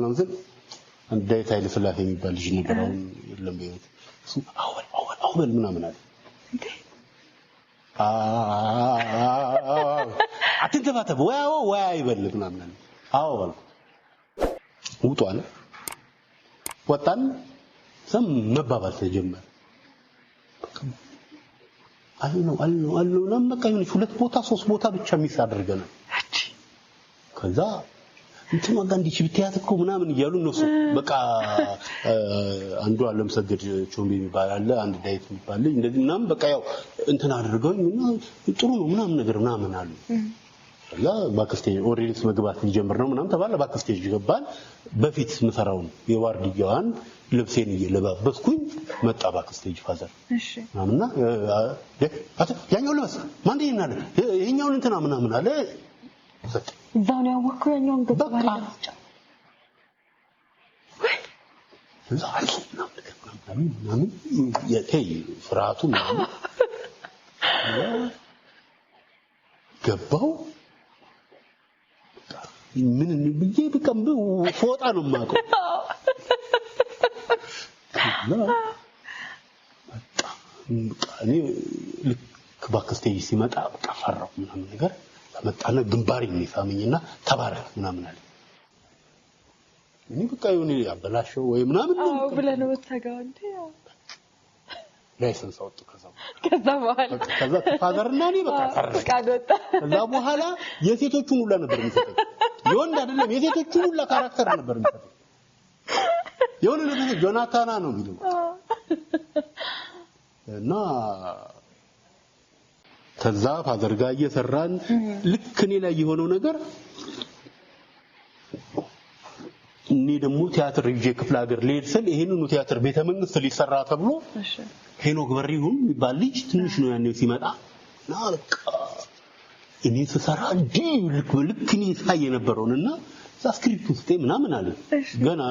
ለምን አንድ ዳይታይል ስላፊ የሚባል ልጅ ነበር አሁን የለም በይወት እሱ አወል ምናምን አለ አትንተባተብ ወይ አይበል ምናምን አለ አወል ውጧል ወጣን ሰም መባባል ተጀመረ አልነው ለምቀኝ ሁለት ቦታ ሶስት ቦታ ብቻ ሚስ አድርገናል ከዛ እንትን ማጋንዲች ብትያትኩ ምናምን ይያሉ እነሱ በቃ አንዱ አለም ሰገድ ቾምቤ የሚባል አለ አንድ ዳይት የሚባል እንደዚህ ምናምን በቃ ያው እንትን አድርገውኝና ጥሩ ነው ምናምን ነገር ምናምን አሉ ላ ባክስቴጅ ኦሬዲስ መግባት ሊጀምር ነው ምናምን ተባለ ባክስቴጅ ገባን በፊት ምሰራውን የዋርድያዋን ልብሴን እየለባበስኩኝ መጣ ባክስቴጅ ፋዘር እሺ ምናምንና ያኛው ልብስ ማን ይናለ ይሄኛውን እንትና ምናምን አለ እዛው ነው ያወቅኩ ያኛውን ገባለ ዛሬ ምናምን የተይ ፍርሃቱ ምናምን ገባው ምን እንብዬ በቀምብ ፎጣ ነው ማቀው እኔ ልክ ባክስቴጅ ሲመጣ በቃ ፈራው ምናምን ነገር መጣና ግንባሬ የሚሳመኝና ተባረክ ምናምን አለ እኔ በቃ ይሁን ያበላሸው ወይ ምናምን ነው ብለህ ነው ተጋው እንዴ ላይሰንስ አውጡ ከዛ በኋላ ከዛ ፋዘርና እኔ በቃ ፈቃድ ወጣ ከዛ በኋላ የሴቶቹን ሁላ ነበር የሚሰጠው የወንድ አይደለም የሴቶቹን ሁላ ካራክተር ነበር የሚሰጠው የሆነ ነገር ጆናታና ነው የሚለው እና ከዛ ፋዘር ጋር እየሰራን ልክ እኔ ላይ የሆነው ነገር እኔ ደግሞ ቲያትር ይዤ ክፍለ ሀገር ልሄድ ስል ይሄንኑ ቲያትር ቤተ መንግስት ሊሰራ ተብሎ ሄኖክ በሪሁን የሚባል ልጅ ትንሽ ነው ያኔው ሲመጣ እና በቃ እኔ ስሰራ እንዴ ልክ እኔ ሳይ የነበረውና ስክሪፕት ውስጥ ምናምን አለ ገና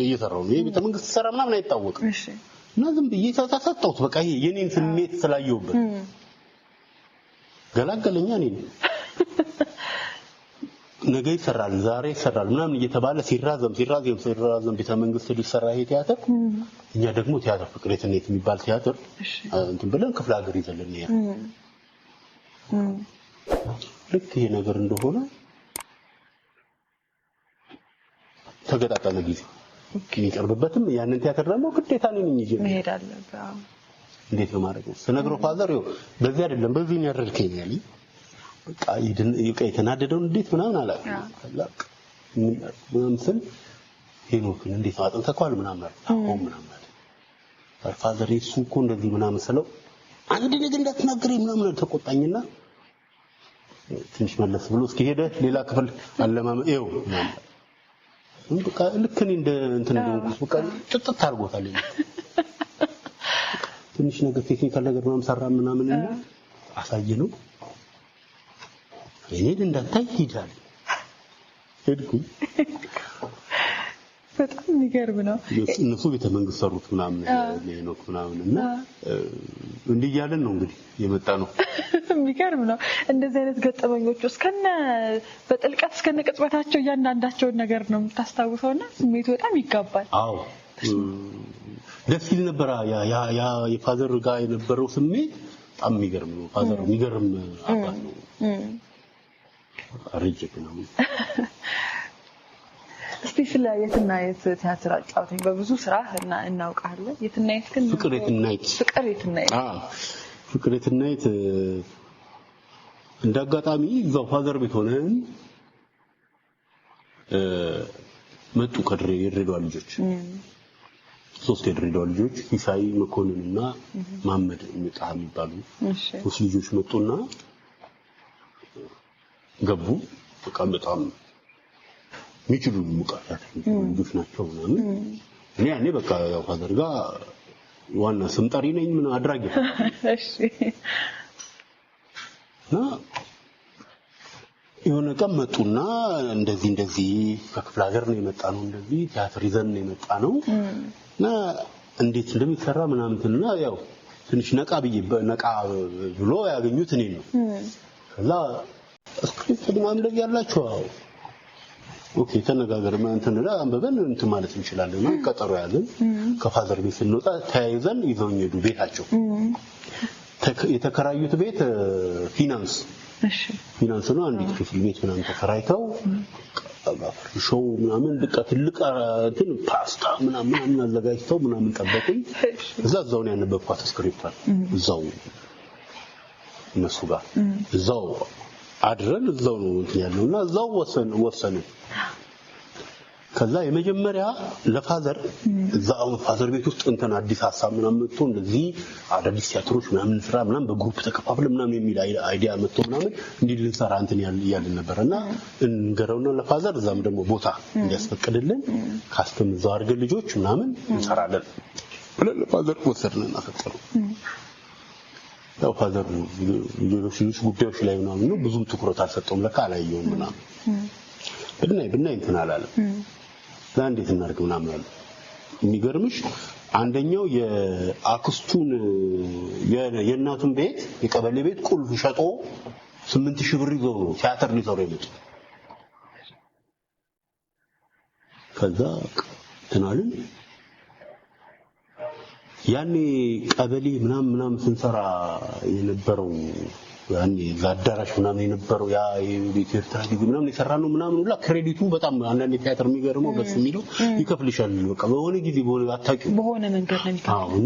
እየሰራው ነው ቤተ መንግስት ሰራ ምናምን አይታወቅም እና ዝም ብዬ ተሳሳተውት በቃ ይሄ የኔን ስሜት ስላየውበት ገላገለኛ ነኝ ነገ ይሰራል ዛሬ ይሰራል ምናምን እየተባለ ሲራዘም ቤተ መንግስት ሊሰራ ይሄ ቲያትር እኛ ደግሞ ቲያትር ፍቅር የትኔት የሚባል ቲያትር እንትን ብለን ክፍለ ሀገር ይዘልን ይሄ ልክ ይሄ ነገር እንደሆነ ተገጣጣለ ጊዜ የሚቀርብበትም ያንን ቲያትር ደግሞ ግዴታ ነኝ እንጂ መሄድ አለበት እንዴት ነው ማድረግ ስነግረው ፋዘር ይኸው በዚህ አይደለም በዚህ ነው ያደረከኝ ያለኝ በቃ የተናደደው እንዴት ምናምን አላውቅም ምናምን ስል ሄኖክን እንዴት አጥንተኳል ምናምን አሁን ምናምን አለ ፋዘር እሱ እኮ እንደዚህ ምናምን ስለው አንድ ነገር እንዳትናገረኝ ምናምን ተቆጣኝና ትንሽ መለስ ብሎ እስኪ ሄደ ሌላ ክፍል አለማመ ይኸው ምናምን በቃ ልክ እኔ እንደ እንትን እንደሆንኩት በቃ ጥጥት አድርጎታል ትንሽ ነገር ቴክኒካል ነገር ምናምን ሰራ ምናምን እና አሳየነው እኔን እንዳታይ ሂዳል ሄድኩ በጣም የሚገርም ነው እነሱ ቤተ መንግስት ሰሩት ምናምን ሄኖክ ምናምን እና እንዲህ ያለን ነው እንግዲህ የመጣ ነው የሚገርም ነው እንደዚህ አይነት ገጠመኞች እስከነ በጥልቀት እስከነ ቅጽበታቸው እያንዳንዳቸውን ነገር ነው የምታስታውሰውና ስሜቱ በጣም ይጋባል አዎ ደስ ይል ነበር ያ የፋዘር ጋር የነበረው ስሜት በጣም የሚገርም ነው ፋዘር የሚገርም አባት ነው አሪጅክ ነው እስቲ ስለ የትናየት ቲያትር አጫውተኝ በብዙ ስራ እናውቃለን የትናየት ግን ፍቅር የትናየት እንዳጋጣሚ እዛው ፋዘር ቤት ሆነን መጡ የድሬዳዋ ልጆች ሶስት የድሬዳዋ ልጆች ኢሳይ መኮንንና መሐመድ የሚባሉ ሶስት ልጆች መጡና ገቡ በጣም ሚችሉ ሙቃታት ልጆች ናቸው ምናምን እኔ ያኔ በቃ ያው ፋዘር ጋር ዋና ስም ጠሪ ነኝ ምን አድራጊ እሺ እና የሆነ ቀን መጡና እንደዚህ ከክፍለ ሀገር ነው የመጣነው እንደዚህ ቲያትር ይዘን ነው የመጣነው እና እንዴት እንደሚሰራ ምናምንና ያው ትንሽ ነቃ ብሎ ያገኙት እኔ ነው ከዛ ስክሪፕት ምናምን እንደዚህ ያላችሁ ኦኬ ተነጋገር እንትን አንበበን እንትን ማለት እንችላለን ነው ቀጠሮ ያለን ከፋዘር ቤት ስንወጣ ተያይዘን ይዘውኝ ሄዱ ቤታቸው የተከራዩት ቤት ፊናንስ ነው አንዲት ክፍል ቤት ምናምን ተከራይተው ሾው ምናምን ትልቅ እንትን ፓስታ ምናምን አዘጋጅተው ምናምን ጠበቁኝ እዛው ነው ያነበብኳት ስክሪፕት እዛው እነሱ ጋር እዛው አድረን እዛው ነው እንትን ያለውና እዛው ወሰኑ ከዛ የመጀመሪያ ለፋዘር እዛው ፋዘር ቤት ውስጥ እንትን አዲስ ሐሳብ ምናምን መጥቶ እንደዚህ አዳዲስ ቲያትሮች ምናምን ስራ ምናምን በግሩፕ ተከፋፍለ ምናምን የሚል አይዲያ መጥቶ ምናምን እንዲህ ልንሰራ እንትን ያልን ነበርና እንገረውና ለፋዘር እዛም ደግሞ ቦታ እንዲያስፈቅድልን ካስተም እዛው አድርገን ልጆች ምናምን እንሰራለን ብለን ለፋዘር ወሰድንና ፈጠሩ። ያው ፋዘር ሌሎች ጉዳዮች ላይ ምናምን ነው ብዙም ትኩረት አልሰጠውም ለካ አላየውም ምናምን ብናይ እንትን አላለም። እንዴት እናድርግ ምናምን አለ። የሚገርምሽ አንደኛው የአክስቱን የእናቱን ቤት የቀበሌ ቤት ቁልፍ ሸጦ 8000 ብር ይዞ ነው ቲያትር ሊሰሩ የመጡት። ከዛ ተናልን ያኔ ቀበሌ ምናምን ስንሰራ የነበረው ያኔ ዛዳራሽ ምናምን የነበረው ያ የቤት ኤርትራ ዲግ ምናምን የሰራነው ምናምን ሁላ ክሬዲቱ በጣም አንዳንድ ቲያትር የሚገርመው ደስ የሚለው ይከፍልሻል። በቃ በሆነ ጊዜ በሆነ አታውቂው በሆነ መንገድ ነው የሚከፍለው። አሁን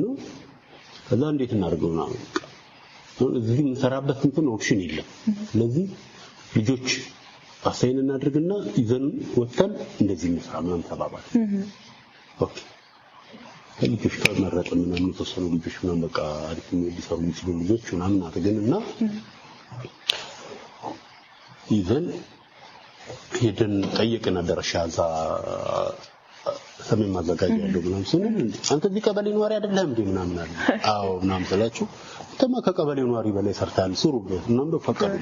ከዛ እንዴት እናድርገው ነው እዚህ የምንሰራበት እንትን ኦፕሽን የለም። ስለዚህ ልጆች አሳይን እናድርግና ይዘን ወጥተን እንደዚህ እንስራ ምናምን ተባባል። ኦኬ ልጆች ተመረጠ ምናምን የተወሰኑ ልጆች ምናምን በቃ አሪፍ ሊሰሩ የሚችሉ ልጆች ምናምን አድርገንና ይዘን ሄደን ጠየቅን አደረሻ እዛ ሰሜን ማዘጋጃ ያለው ምናምን ስንል አንተ እዚህ ቀበሌ ነዋሪ አይደለም እንዴ ምናምን አለ። አዎ ምናምን ስላችሁ ተማ ከቀበሌ ነዋሪ በላይ ሰርታል ስሩ ምናምን በፈቀዱ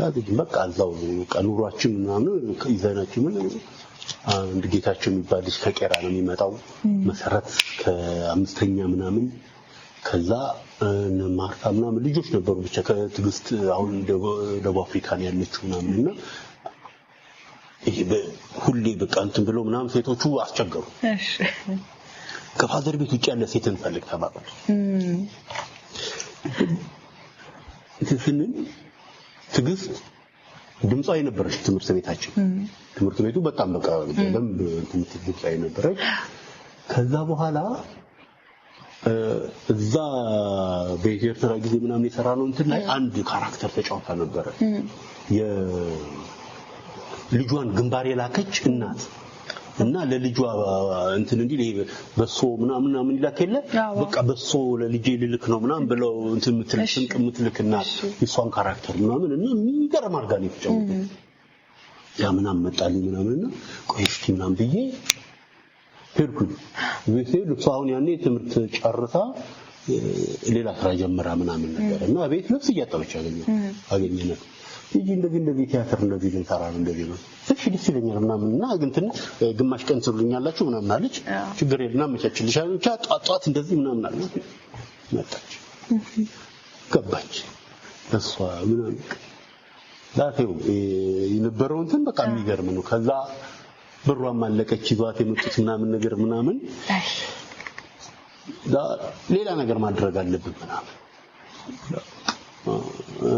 አዲስ በቃ እዛው ቀኑሯችን ምናምን ይዘናችሁ ምን አንድ ጌታቸው የሚባል ልጅ ከቄራ ነው የሚመጣው መሰረት ከአምስተኛ ምናምን ከዛ ማርታ ምናምን ልጆች ነበሩ ብቻ ከትግስት አሁን ደቡብ አፍሪካን ያለችው ምናምንና ይሄ ሁሌ በቃ እንትን ብለው ምናምን ሴቶቹ አስቸገሩ። እሺ ከፋዘር ቤት ውጭ ያለ ሴትን ፈልግ ተባባሉ። ስንል ትግስት ድምጻዊ ነበረች ትምህርት ቤታችን። ትምህርት ቤቱ በጣም በቃ በደንብ ድምጻዊ ነበረች። ከዛ በኋላ እዛ በኤርትራ ጊዜ ምናምን የሰራነው እንትን ላይ አንድ ካራክተር ተጫውታ ነበረ። የልጇን ግንባር የላከች እናት እና ለልጇ እንትን እንዲህ በሶ ምናምን ይላከለ በቃ በሶ ለልጄ ልልክ ነው ምናምን ብለው እንትን ምትልክና የሷን ካራክተር ምናምን እና የሚገርም አድርጋ ነው የተጫወተው። ያ ምናምን መጣልኝ ምናምንና ቆይ እስኪ ምናምን ብዬ ሄድኩኝ። ቤት አሁን ያኔ ትምህርት ጨርሳ ሌላ ስራ ጀምራ ምናምን ነገርና ቤት ልብስ እያጠበች አገኘናት። እንደዚህ ቲያትር እንደዚህ ልንሰራ ነው እንደዚህ ነው እሺ ደስ ይለኛል ምናምንና ግን ግማሽ ቀን ትሉኛላችሁ ምናምን አለች። ችግር የለም አመቻችልሻለሁ ብቻ ጧት እንደዚህ ምናምን አለች። መጣች ገባች እሷ ምናምን ዳቴው የነበረው እንትን በቃ የሚገርም ነው። ከዛ ብሯን ማለቀች ይዟት የመጡት ምናምን ነገር ምናምን ሌላ ነገር ማድረግ አለብን ምናምን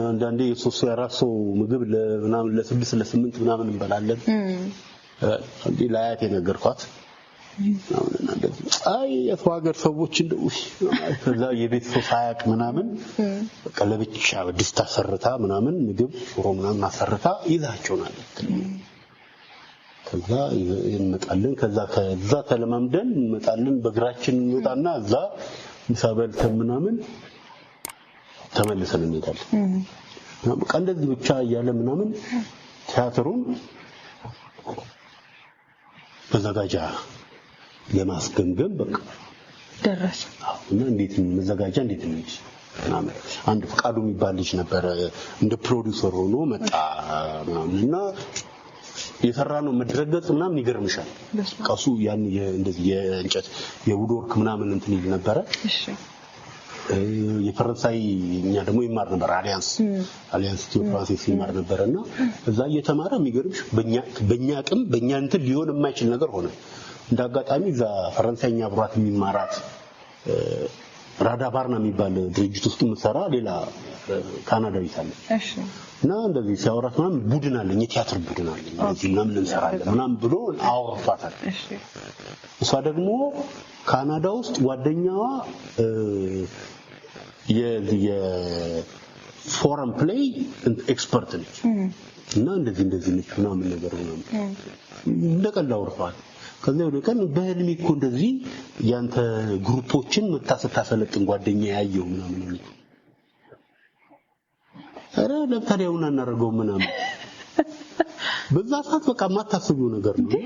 አንዳንዴ የሶስት የራሱ ምግብ ለምናምን ለ6 ለ8 ምናምን እንበላለን። አንዴ ላያት የነገርኳት ምናምን እንደዚህ አይ የቷገር ሰዎች እንደው ከዛ የቤት ሰው ሳያቅ ምናምን በቃ ለብቻ ድስት አሰርታ ምናምን ምግብ ሽሮ ምናምን አሰርታ ይዛቸው ናለች። ከዛ እንመጣለን ከዛ ተለማምደን እንመጣለን በእግራችን እንወጣና እዛ ምሳ በልተን ምናምን ተመልሰን እንሄዳለን። በቃ እንደዚህ ብቻ እያለ ምናምን ቲያትሩን መዘጋጃ ለማስገምገም በቃ ደረሰ። እና እንዴት መዘጋጃ እንዴት ነው ምናምን አንድ ፍቃዱ የሚባል ልጅ ነበር እንደ ፕሮዲዩሰር ሆኖ መጣ ምናምንና የሰራነው መድረገጽ ምናምን ይገርምሻል። ቀሱ ያን እንደዚህ የእንጨት የውድወርክ ምናምን እንትን ይል ነበር። እሺ የፈረንሳይ እኛ ደግሞ ይማር ነበር አሊያንስ ቲዮፍራንሲስ ይማር ነበርና እዛ እየተማረ የሚገርምሽ በእኛ አቅም በእኛ እንትን ሊሆን የማይችል ነገር ሆነ። እንዳጋጣሚ እዛ ፈረንሳይኛ ብሯት የሚማራት ራዳባርና የሚባል ድርጅት ውስጥ ምሰራ ሌላ ካናዳዊ ሳለ እሺ እና እንደዚህ ሲያወራት ምናምን ቡድን አለኝ የቲያትር ቡድን አለኝ እንደዚህ ምናምን እንሰራለን ምናምን ብሎ አወራታል። እሺ እሷ ደግሞ ካናዳ ውስጥ ጓደኛዋ የፎረም ፕሌይ ኤክስፐርት ነች እና እንደዚህ ነች ምናምን ነገር ነው እንደቀላው ወርፋል ከዛ ወደ ቀን በህልሜ እኮ እንደዚህ ያንተ ግሩፖችን መታሰታሰለጥን ጓደኛ ያየው ምናምን ነው አረ ለታዲያውና እናደርገው ምናምን በዛ ሰዓት በቃ ማታስቢው ነገር ነው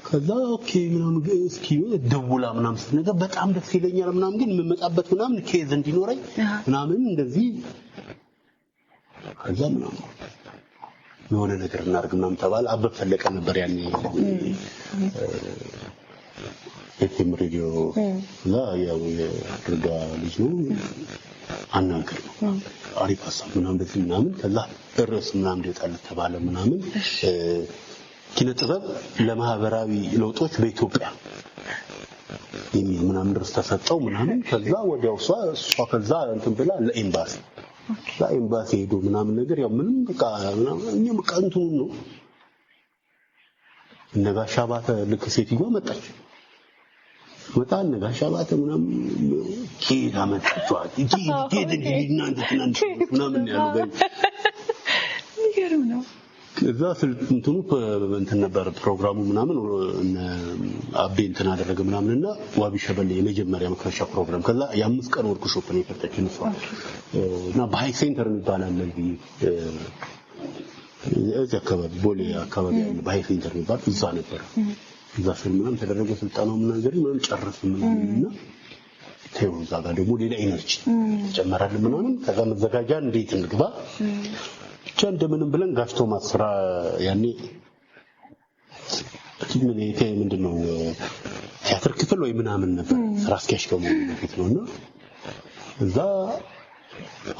ከዛ ኦኬ ምናምን እስኪ ደውላ ምናምን ነገር በጣም ደስ ይለኛል ምናምን ግን የምመጣበት ምናምን ኬዝ እንዲኖረኝ ምናምን እንደዚህ ከዛ ምናምን የሆነ ነገር እናርግ ምናምን ተባለ አበበ ፈለቀ ነበር ያኔ ኤፍኤም ሬዲዮ ላ ያው የድርጋ ልጅ ነው አናገር አሪፍ ሀሳብ ምናምን እንደዚህ ምናምን ከዛ እርስ ምናምን እንደጣለ ተባለ ምናምን ኪነ ጥበብ ለማህበራዊ ለውጦች በኢትዮጵያ የሚል ምናምን ድረስ ተሰጠው ምናምን ከዛ ወዲያው እሷ ከዛ እንትን ብላ ለኤምባሲ ለኤምባሲ ሄዶ ምናምን ነገር ያው ምንም በቃ ምናምን እኛም ቀንቱ ነው ነጋሻባተ ልክ ሴትዮ መጣች ወጣን ነጋሻባተ ምናምን ኪዳ መጣችዋት ኪድ እንዲናንተ ትናንት ምናምን ያለው ይገርም ነው ከዛ እንትኑ እንትን ነበር ፕሮግራሙ ምናምን አቤ እንትን አደረገ ምናምንና ዋቢ ሸበል የመጀመሪያ መክፈሻ ፕሮግራም ከዛ የ5 ቀን ወርክሾፕ ነው የፈተችን እሷ እና በሃይ ሴንተር የሚባል አለ እዚህ አካባቢ ቦሌ አካባቢ ያለ በሃይ ሴንተር የሚባል እዛ ነበር እዛ ምናምን ተደረገ ስልጣናው ምናምን ነገር ምናምን ጨረስ ምናምንና ተይውዛ ጋር ደግሞ ሌላ ኢነርጂ ጨመራል ምናምን ከዛ መዘጋጃ እንዴት እንግባ ብቻ እንደምንም ብለን ጋሽቶ ማስራ ያኔ ምን ምንድነው ቲያትር ክፍል ወይ ምናምን ነበር ስራ አስኪያጅ ከመሆኑ በፊት ነውና እዛ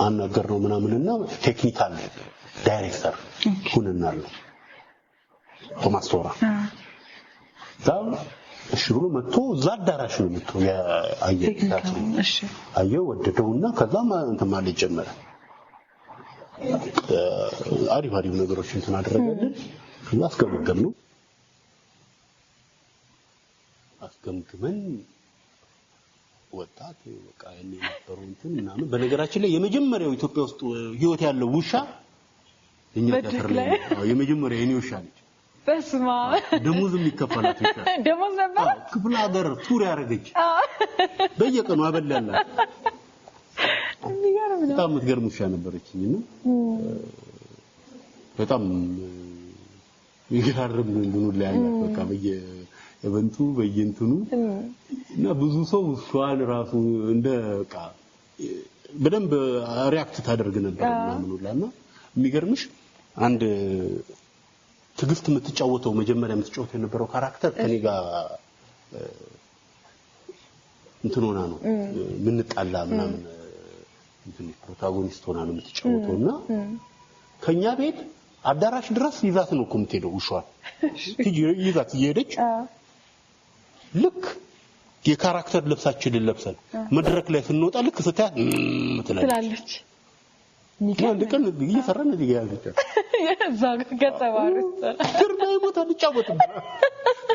አናገርነው ምናምንና ቴክኒካል ዳይሬክተር ሁነናል ቶማስ ቶራ ዛው እሺ ብሎ መጥቶ እዛ አዳራሽ ነው መጥቶ ያየታቱ አየው ወደደውና ከዛ እንትን ማለት ጀመረ አሪፍ ነገሮች እንትን አደረገልን ከዛ አስገምግመን ወጣት በቃ እኔ ነበሩ እንትን ምናምን በነገራችን ላይ የመጀመሪያው ኢትዮጵያ ውስጥ ህይወት ያለው ውሻ እኛ ተፈርለ የመጀመሪያው የኔ ውሻ ነች በስማ ደሞዝ የሚከፈላት ውሻ ደሞዝ ነበር ክፍለ ሀገር ቱር ያደረገች በየቀኑ አበላላት በጣም የምትገርም ውሻ ነበረችኝና በጣም ይገርም እንደሆነ ያያት በቃ በየእንቱ በየእንትኑ እና ብዙ ሰው እሷን ራሱ እንደ በቃ በደንብ ሪአክት ታደርግ ነበር ምናምን ሁላና የሚገርምሽ አንድ ትግስት የምትጫወተው መጀመሪያ የምትጫወተው የነበረው ካራክተር ከኔ ጋር እንትን ሆና ነው ምን ጣላ ምናምን እንትን ፕሮታጎኒስት ሆና ነው የምትጫወተውና ከኛ ቤት አዳራሽ ድረስ ይዛት ነው እኮ የምትሄደው ውሻዋን ይዛት እየሄደች ልክ የካራክተር ልብሳችንን ለብሰን መድረክ ላይ ስንወጣ ልክ ስታያት ትላለች አንድ ቀን እየሰራን እዚህ ጋር ያዘች እዛው ገጠባሩ ግርማይ ሞታ ልጫወትም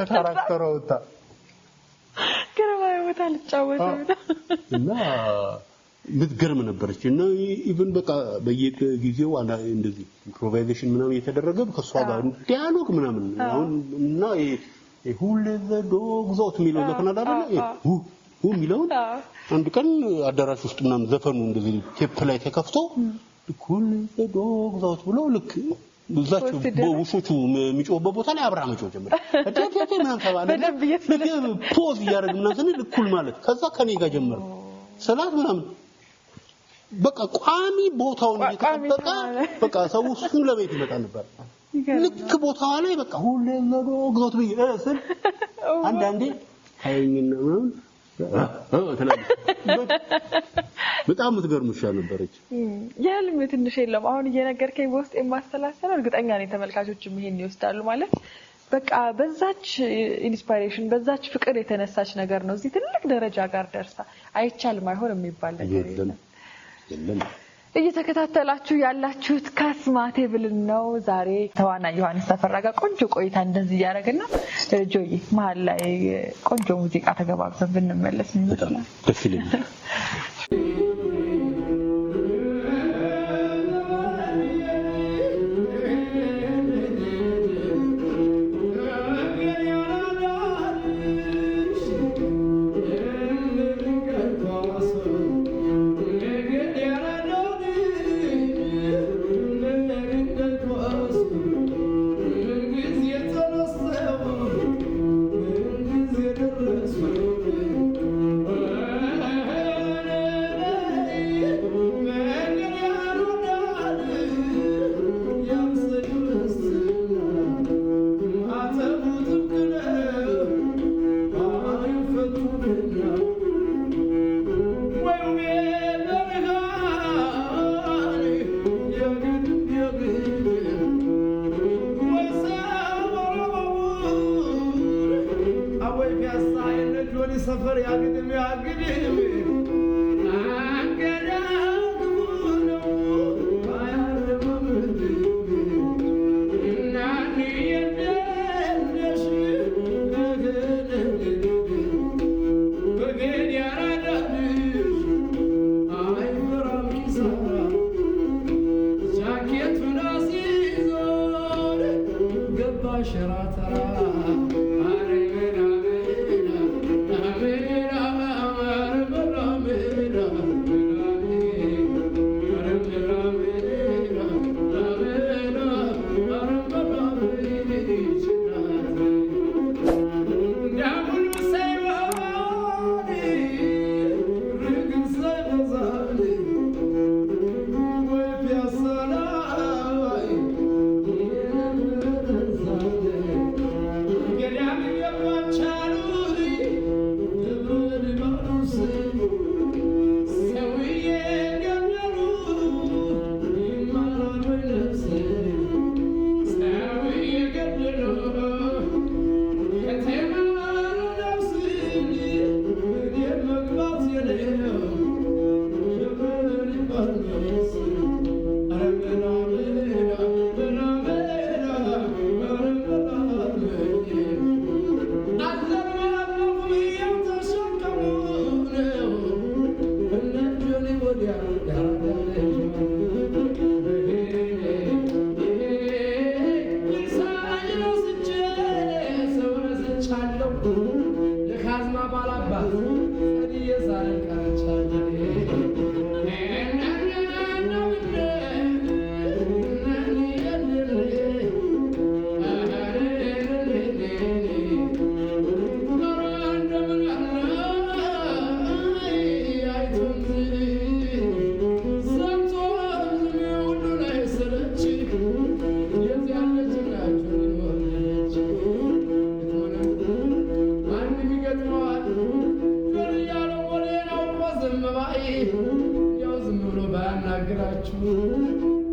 ካራክተሯ ወጣ ግርማይ ሞታ ልጫወትም እና ምትገርም ነበረች እና ኢቭን በቃ በየጊዜው እንደዚህ ኢምፕሮቫይዜሽን ምናምን እየተደረገ ከሷ ጋር ዲያሎግ ምናምን አሁን እና ሁሉ ዘዶግ ዞት ሚለው ዘፈን አይደለ ሁ ሚለው አንድ ቀን አዳራሽ ውስጥ ምናምን ዘፈኑ እንደዚህ ቴፕ ላይ ተከፍቶ ሁሉ ዘዶግ ዞት ብሎ ልክ ብዙዎች በውሾቹ የሚጮህበት ቦታ ላይ አብርሃም ጮህ ጀመረ እቴቴ ምናምን ተባለ ፖዝ እያደረግ ምናምን ስንል እኩል ማለት ከዛ ከኔ ጋር ጀመረ ሰላት ምናምን በቃ ቋሚ ቦታውን እየተጠበቀ በቃ ሰው እሱን ለቤት ይመጣ ነበር ልክ ቦታው ላይ በቃ ሁሉ ዘዶግ ዞት ስል አንዳንዴ አይኝና ምናምን በጣም ምትገርምሻ ነበረች ያልም ትንሽ የለም አሁን እየነገርከኝ በውስጥ የማስተላሰለው እርግጠኛ ነኝ ተመልካቾችም ይሄን ይወስዳሉ ማለት በቃ በዛች ኢንስፓይሬሽን በዛች ፍቅር የተነሳች ነገር ነው እዚህ ትልቅ ደረጃ ጋር ደርሳ አይቻልም አይሆን የሚባል ነገር የለም እየተከታተላችሁ ያላችሁት ካስማ ቴብል ነው ዛሬ ተዋናይ ዮሐንስ ተፈራ ጋር ቆንጆ ቆይታ እንደዚህ ያደረገና ጆይ መሀል ላይ ቆንጆ ሙዚቃ ተገባብዘን ብንመለስ ይመስላል ደስ ይለኛል ሰፈር ያግድም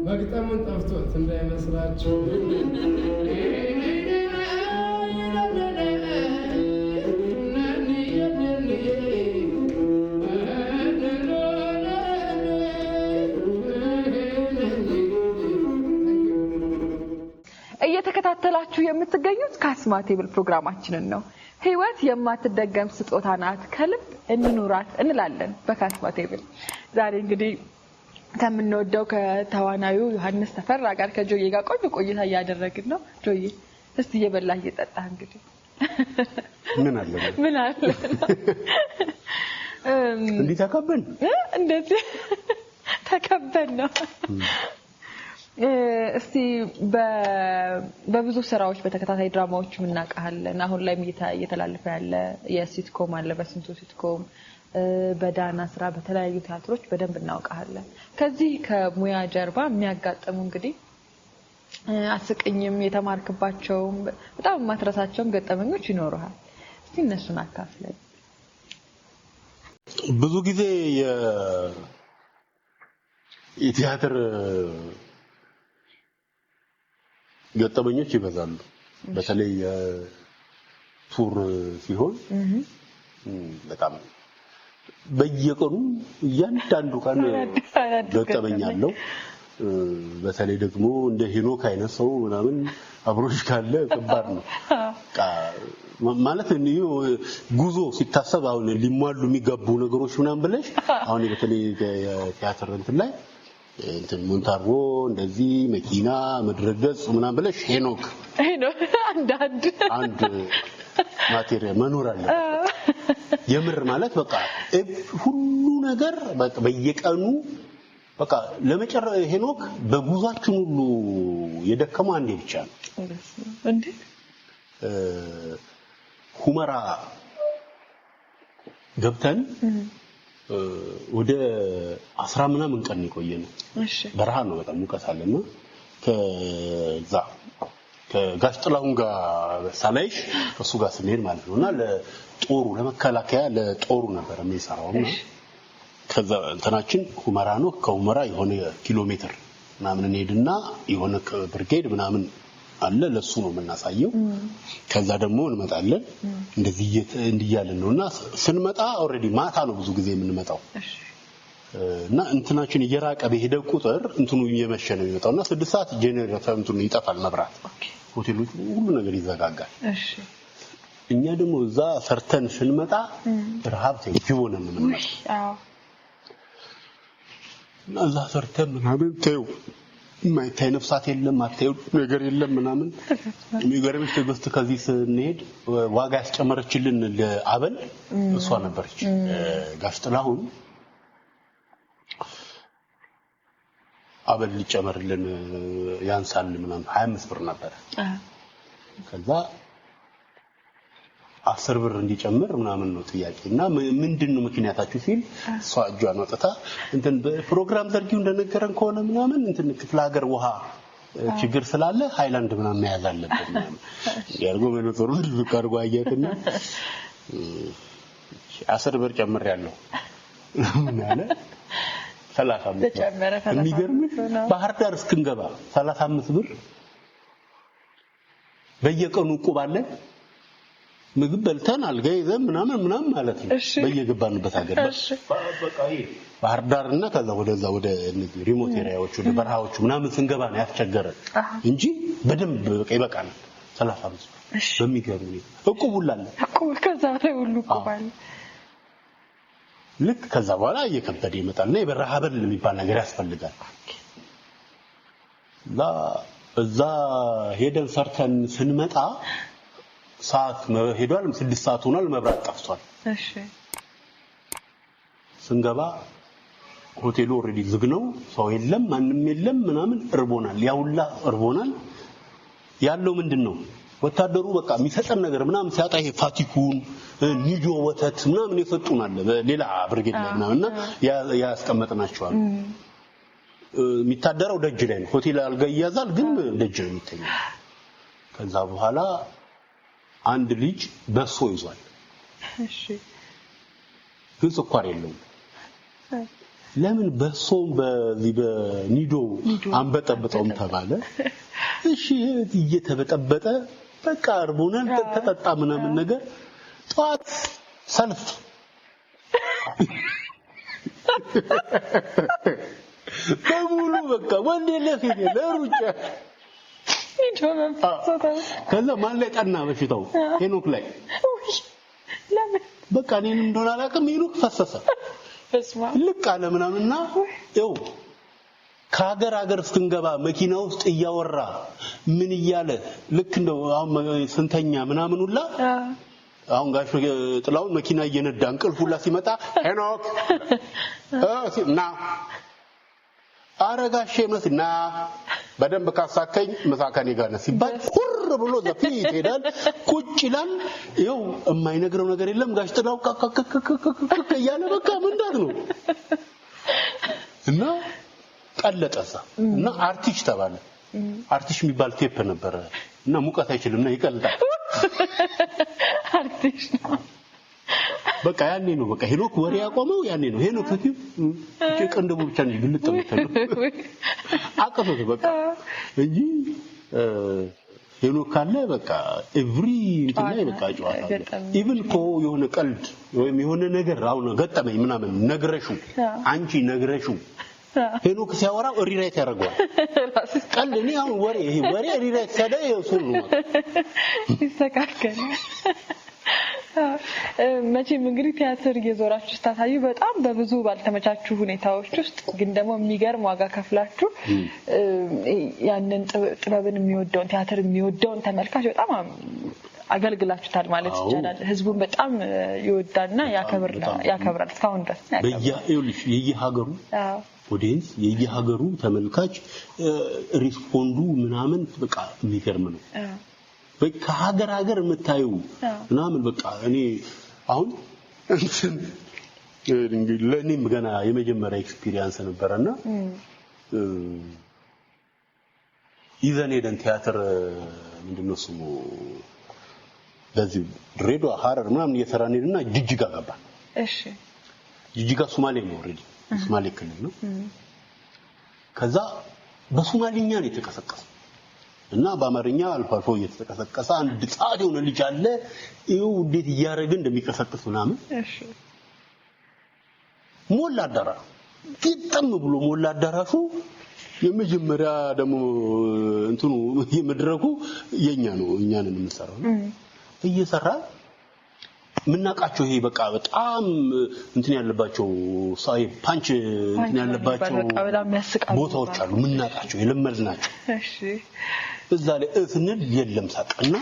መግጠሙን ጠፍቶት እንዳይመስላችሁ እየተከታተላችሁ የምትገኙት ካስማ ቴብል ፕሮግራማችንን ነው። ህይወት የማትደገም ስጦታ ናት፣ ከልብ እንኑራት እንላለን በካስማ ቴብል። ዛሬ እንግዲህ ከምንወደው ከተዋናዩ ዮሐንስ ተፈራ ጋር ከጆዬ ጋር ቆንጆ ቆይታ እያደረግን ነው። ጆዬ እስቲ እየበላህ እየጠጣህ እንግዲህ ምን አለ እንዴት ተከበን እንደዚህ ተከበን ነው። እስቲ በብዙ ስራዎች በተከታታይ ድራማዎች ምናቀሃለን። አሁን ላይ እየተላለፈ ያለ የሲትኮም አለ፣ በስንቱ ሲትኮም በዳና ስራ በተለያዩ ቲያትሮች በደንብ እናውቃለን። ከዚህ ከሙያ ጀርባ የሚያጋጥሙ እንግዲህ አስቀኝም የተማርክባቸው በጣም ማትረሳቸውም ገጠመኞች ይኖርሃል። እስቲ እነሱን አካፍለን። ብዙ ጊዜ የቲያትር ገጠመኞች ይበዛሉ። በተለይ ቱር ሲሆን በጣም በየቀኑ እያንዳንዱ ቀን ገጠመኛለሁ። በተለይ ደግሞ እንደ ሄኖክ አይነት ሰው ምናምን አብሮሽ ካለ ከባድ ነው ማለት ነው። ጉዞ ሲታሰብ አሁን ሊሟሉ የሚገቡ ነገሮች ምናምን ብለሽ አሁን በተለይ የቲያትር እንትን ላይ እንትን ሞንታርቦ እንደዚህ መኪና መድረገጽ ምናምን ብለሽ ሄኖክ አንድ ማቴሪያል መኖር አለ። የምር ማለት በቃ ሁሉ ነገር በቃ በየቀኑ በቃ ለመጨረሻ ሄኖክ በጉዟችን ሁሉ የደከመው አንዴ ብቻ ነው። እንዴ ሁመራ ገብተን ወደ 10 ምናምን ቀን የቆየነው። እሺ በረሃ ነው፣ በጣም ሙቀት አለና ከዛ ከጋሽ ጥላሁን ጋር ሳላይሽ ከሱ ጋር ስንሄድ ማለት ነውና ለጦሩ ለመከላከያ ለጦሩ ነበር የሚሰራውና ከዛ እንትናችን ሁመራ ነው። ከሁመራ የሆነ ኪሎ ሜትር ምናምን እንሄድና የሆነ ብርጌድ ምናምን አለ ለሱ ነው የምናሳየው ከዛ ደግሞ እንመጣለን እንደዚህ እንዲያለን ነውና ስንመጣ ኦሬዲ ማታ ነው ብዙ ጊዜ የምንመጣው እና እንትናችን እየራቀ በሄደ ቁጥር እንትኑ እየመሸ ነው የሚመጣውና 6 ሰዓት ጄኔሬተር እንትኑ ይጠፋል መብራት ሆቴሎች ሁሉ ነገር ይዘጋጋል እሺ እኛ ደግሞ እዛ ሰርተን ስንመጣ ረሃብ ተይሆነን ምንመጣ አዎ እዛ ሰርተን ምናምን ተይው ማይታይ ነፍሳት የለም አታዩ ነገር የለም ምናምን የሚገርምሽ ተገስተ ከዚህ ስንሄድ ዋጋ ያስጨመረችልን ለአበል እሷ ነበርች ጋሽ ጥላሁን አበል ሊጨመርልን ያንሳል ምናምን 25 ብር ነበር ከዛ 10 ብር እንዲጨምር ምናምን ነው ጥያቄና ምንድነው ምክንያታችሁ ሲል እሷ እጇን ወጣታ እንትን በፕሮግራም ዘርጊው እንደነገረን ከሆነ ምናምን እንትን ክፍለ ሀገር ውሃ ችግር ስላለ ሃይላንድ ምናምን መያዝ አለበት ምናምን ያርጎ መነጽሩ እንዲልቀርጉ አያትና 10 ብር ጨምሬያለሁ ማለት 35 የሚገርም ባህር ዳር እስክንገባ 35 ብር በየቀኑ ቁባለን ምግብ በልተን አልጋ ይዘን ምናምን ማለት ነው በየገባንበት ሀገር በቃ ባህር ዳርና ከዛ ወደዛ ወደ ሪሞት ኤሪያዎች ወደ በረሃዎች ምናምን ስንገባ ነው ያስቸገረን እንጂ በደንብ በቃ ይበቃል 35 በሚገርም ነው እቁቡላለ እቁብ ከዛ ላይ ሁሉ እቁባል ልክ ከዛ በኋላ እየከበደ ይመጣልና የበረሃበል የሚባል ነገር ያስፈልጋል እዛ ሄደን ሰርተን ስንመጣ ሰዓት ሄዷል 6 ሰዓት ሆኗል መብራት ጠፍቷል እሺ ስንገባ ሆቴሉ ኦሬዲ ዝግ ነው ሰው የለም ማንንም የለም ምናምን እርቦናል ያውላ እርቦናል ያለው ምንድነው ወታደሩ በቃ የሚሰጠን ነገር ምናምን ሲያጣ ይሄ ፋቲኩን ኒጆ ወተት ምናምን ይፈጡናል በሌላ ብርጌድ ላይ ምናምንና ያስቀመጥናቸዋል የሚታደረው ደጅ ላይ ነው ሆቴል አልጋ ይያዛል ግን ደጅ ነው የሚተኛው ከዛ በኋላ አንድ ልጅ በሶ ይዟል እሺ ግን ስኳር የለውም ለምን በሶም በዚህ በኒዶ አንበጠበጠውም ተባለ እሺ እየተበጠበጠ በቃ አርቦናል ተጠጣ ምናምን ነገር ጧት ሰልፍ በሙሉ በቃ ወንድ ለፊት ለሩጫ ከዛ ማን ላይ ጠና በሽታው ሄኖክ ላይ ለምን በቃ እኔን እንደሆነ አላውቅም ሄኖክ ፈሰሰ ልክ አለ ምናምንና ይው ከሀገር እስክንገባ መኪና ውስጥ እያወራ ምን እያለ ልክ እንደው አሁን ስንተኛ ምናምን ሁላ አሁን ጋሽ ጥላውን መኪና እየነዳ እንቅልፍ ሁላ ሲመጣ ሄኖክ እና አረጋሽ መስና በደንብ ካሳከኝ መሳካኔ ጋር ነው ሲባል ሁር ብሎ ዘፊት ሄዳል ቁጭ ይላል ይው የማይነግረው ነገር የለም ጋሽ ጥላው ከከከከከከ ያለ በቃ ምንዳት ነው እና ቀለጠሳ እና አርቲስት ተባለ አርቲስት የሚባል ቴፕ ነበር እና ሙቀት አይችልምና ይቀልጣል አርቲስት በቃ ያኔ ነው በቃ ሄኖክ ወሬ ያቆመው ያኔ ነው ሄኖክ ቅንድቡ ብቻ ነው ግልጥ ተመተሉ አቀፈው በቃ እንጂ ሄኖክ ካለ በቃ ኤቭሪ እንትና በቃ ጨዋታ ኢቭን ኮ የሆነ ቀልድ ወይም የሆነ ነገር አሁን ገጠመኝ ምናምን ነግረሹ አንቺ ነግረሹ ሄኖክ ሲያወራው ሪራይት ያደርገዋል ቀልድ እኔ አሁን ወሬ ሪራይት ሲያደርግ እሱ ነው ይስተካከላል መቼም እንግዲህ ቲያትር እየዞራችሁ ታሳዩ በጣም በብዙ ባልተመቻቹ ሁኔታዎች ውስጥ ግን ደግሞ የሚገርም ዋጋ ከፍላችሁ ያንን ጥበብን የሚወደውን ቲያትር የሚወደውን ተመልካች በጣም አገልግላችሁታል ማለት ይቻላል ህዝቡን በጣም ይወዳልና ያከብራል እስካሁን ድረስ በየይልሽ የየሀገሩ ኦዲየንስ የየሀገሩ ተመልካች ሪስፖንዱ ምናምን በቃ የሚገርም ነው በቃ ሀገር የምታዩ ምናምን በቃ እኔ አሁን ለኔም ገና የመጀመሪያ ኤክስፒሪየንስ ነበርና ይዘን ሄደን ቲያትር ምንድነው ስሙ በዚህ ድሬዳዋ ሐረር ምናምን እየሰራን ሄድና ጅጅጋ ገባ እሺ ጅጅጋ ሶማሌ ነው ኦሬዲ ሶማሌ ክልል ነው ከዛ በሶማሊኛ ነው የተቀሰቀሰው እና በአማርኛ አልፎ አልፎ እየተቀሰቀሰ አንድ ጻድ የሆነ ልጅ አለ ይው እንዴት እያረገ እንደሚቀሰቅስ ምናምን እሺ ሞላ አዳራሹ ግጥም ብሎ ሞላ አዳራሹ የመጀመሪያ ደግሞ እንትኑ የመድረኩ የኛ ነው እኛን እንሰራው እየሰራ ምናቃቸው ይሄ በቃ በጣም እንትን ያለባቸው ሳይ ፓንች እንትን ያለባቸው ቦታዎች አሉ ምናቃቸው የለመድናቸው እሺ እዛ ላይ እስንል የለም ሳቀና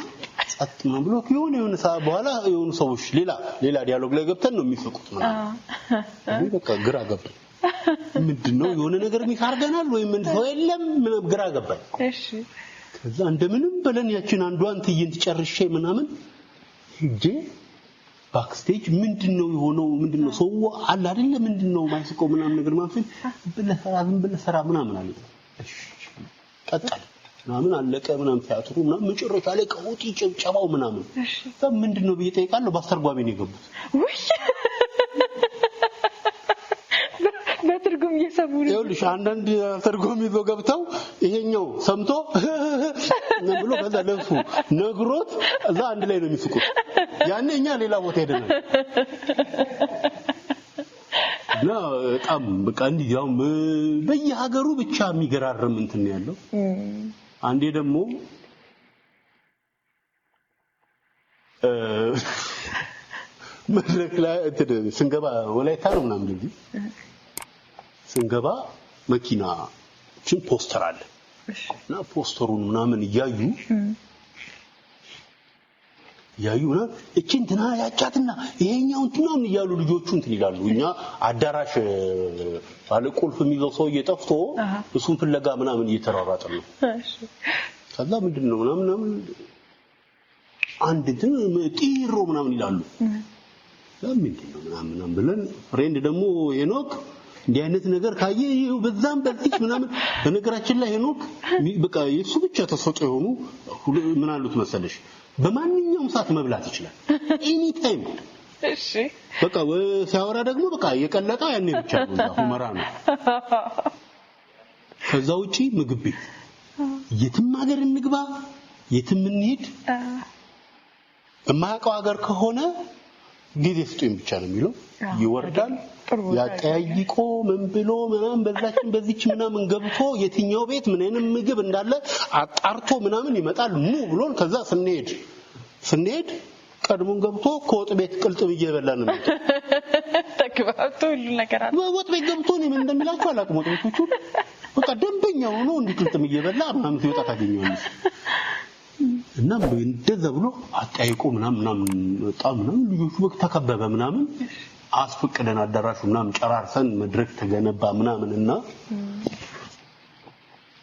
ጸጥ ነው ብሎ የሆነ ሰዓት በኋላ የሆኑ ሰዎች ሌላ ዲያሎግ ላይ ገብተን ነው የሚፈቁት ማለት በቃ ግራ ገባኝ ምንድነው የሆነ ነገር የሚካርገናል ወይ ምን ሰው የለም ምን ግራ ገባኝ እሺ ከዛ እንደምንም በለን ያችን አንዷን ትይንት ጨርሼ ምናምን ሂጄ ባክስቴጅ ምንድነው የሆነው ምንድነው ሰው አለ አይደለ ምንድነው ማይስቆ ምናምን ነገር ማንፈል ብለሰራ ምናምን አለ እሺ ቀጣል ምናምን አለቀ ምናምን ቲያትሩ ምናምን መጨረሻ ላይ ቀውጢ ጭብጨባው ምናምን እሺ ምንድነው በየጠይቃለሁ ባስተርጓሚ ነው የገቡት በትርጉም እየሰሙ ነው ይኸውልሽ አንዳንድ ተርጓሚ ገብተው ይሄኛው ሰምቶ ብሎ ከዛ ለሱ ነግሮት እዛ አንድ ላይ ነው የሚስቁት ያኔ እኛ ሌላ ቦታ ሄደናል لا በጣም በቃ እንዲህ ያው በየሀገሩ ብቻ የሚገራርም እንትን ያለው አንዴ ደግሞ መድረክ ላይ ስንገባ ወላይታ ነው ምናምን እንጂ ስንገባ መኪናችን ፖስተር አለ እና ፖስተሩን ምናምን ያዩና እቺንትና ያጫትና ይሄኛው እንትናም ይያሉ ልጆቹ እንትን ይላሉ እኛ አዳራሽ ባለ ቁልፍ የሚይዘው ሰው እየጠፍቶ እሱን ፍለጋ ምናምን እየተራራጠ ነው ከዛ ምንድነው ምናምን አንድ እንትን ጢሮ ምናምን ይላሉ ለምንድነው ምናምን ብለን ፍሬንድ ደግሞ ሄኖክ እንዲህ አይነት ነገር ካየ ይሄው በዛም በልጥች ምናምን በነገራችን ላይ ሄኖክ በቃ የሱ ብቻ ተሰጥቶ የሆኑ ምን አሉት መሰለሽ በማንኛውም ሰዓት መብላት ይችላል ኤኒ ታይም እሺ በቃ ሲያወራ ደግሞ በቃ የቀለጣ ያኔ ብቻ ነው ሁመራ ነው ከዛ ውጪ ምግብ ቤት የትም ሀገር እንግባ የትም እንሄድ የማያውቀው ሀገር ከሆነ ጊዜ ስጡኝ ብቻ ነው የሚለው ይወርዳል ያጠያይቆ ምን ብሎ ምናምን በዚች ምናምን ገብቶ የትኛው ቤት ምን አይነት ምግብ እንዳለ አጣርቶ ምናምን ይመጣል ኑ ብሎን ከዛ ስንሄድ ቀድሞን ገብቶ ከወጥ ቤት ቅልጥም እየበላን ነው ተከባቶ ሁሉ ነገር አለ ወጥ ቤት ገብቶ ነው ምን እንደሚላቸው አላውቅም ወጥ ቤቶቹ በቃ ደንበኛው ነው እንዲህ ቅልጥም እየበላ ምናምን ሲወጣ ታገኘዋለሽ እና እንደዛ ብሎ አጠያይቆ ምናምን በጣም ልጆቹ በቃ ተከበበ ምናምን አስፈቅደን አዳራሹ ምናምን ጨራርሰን መድረክ ተገነባ ምናምንና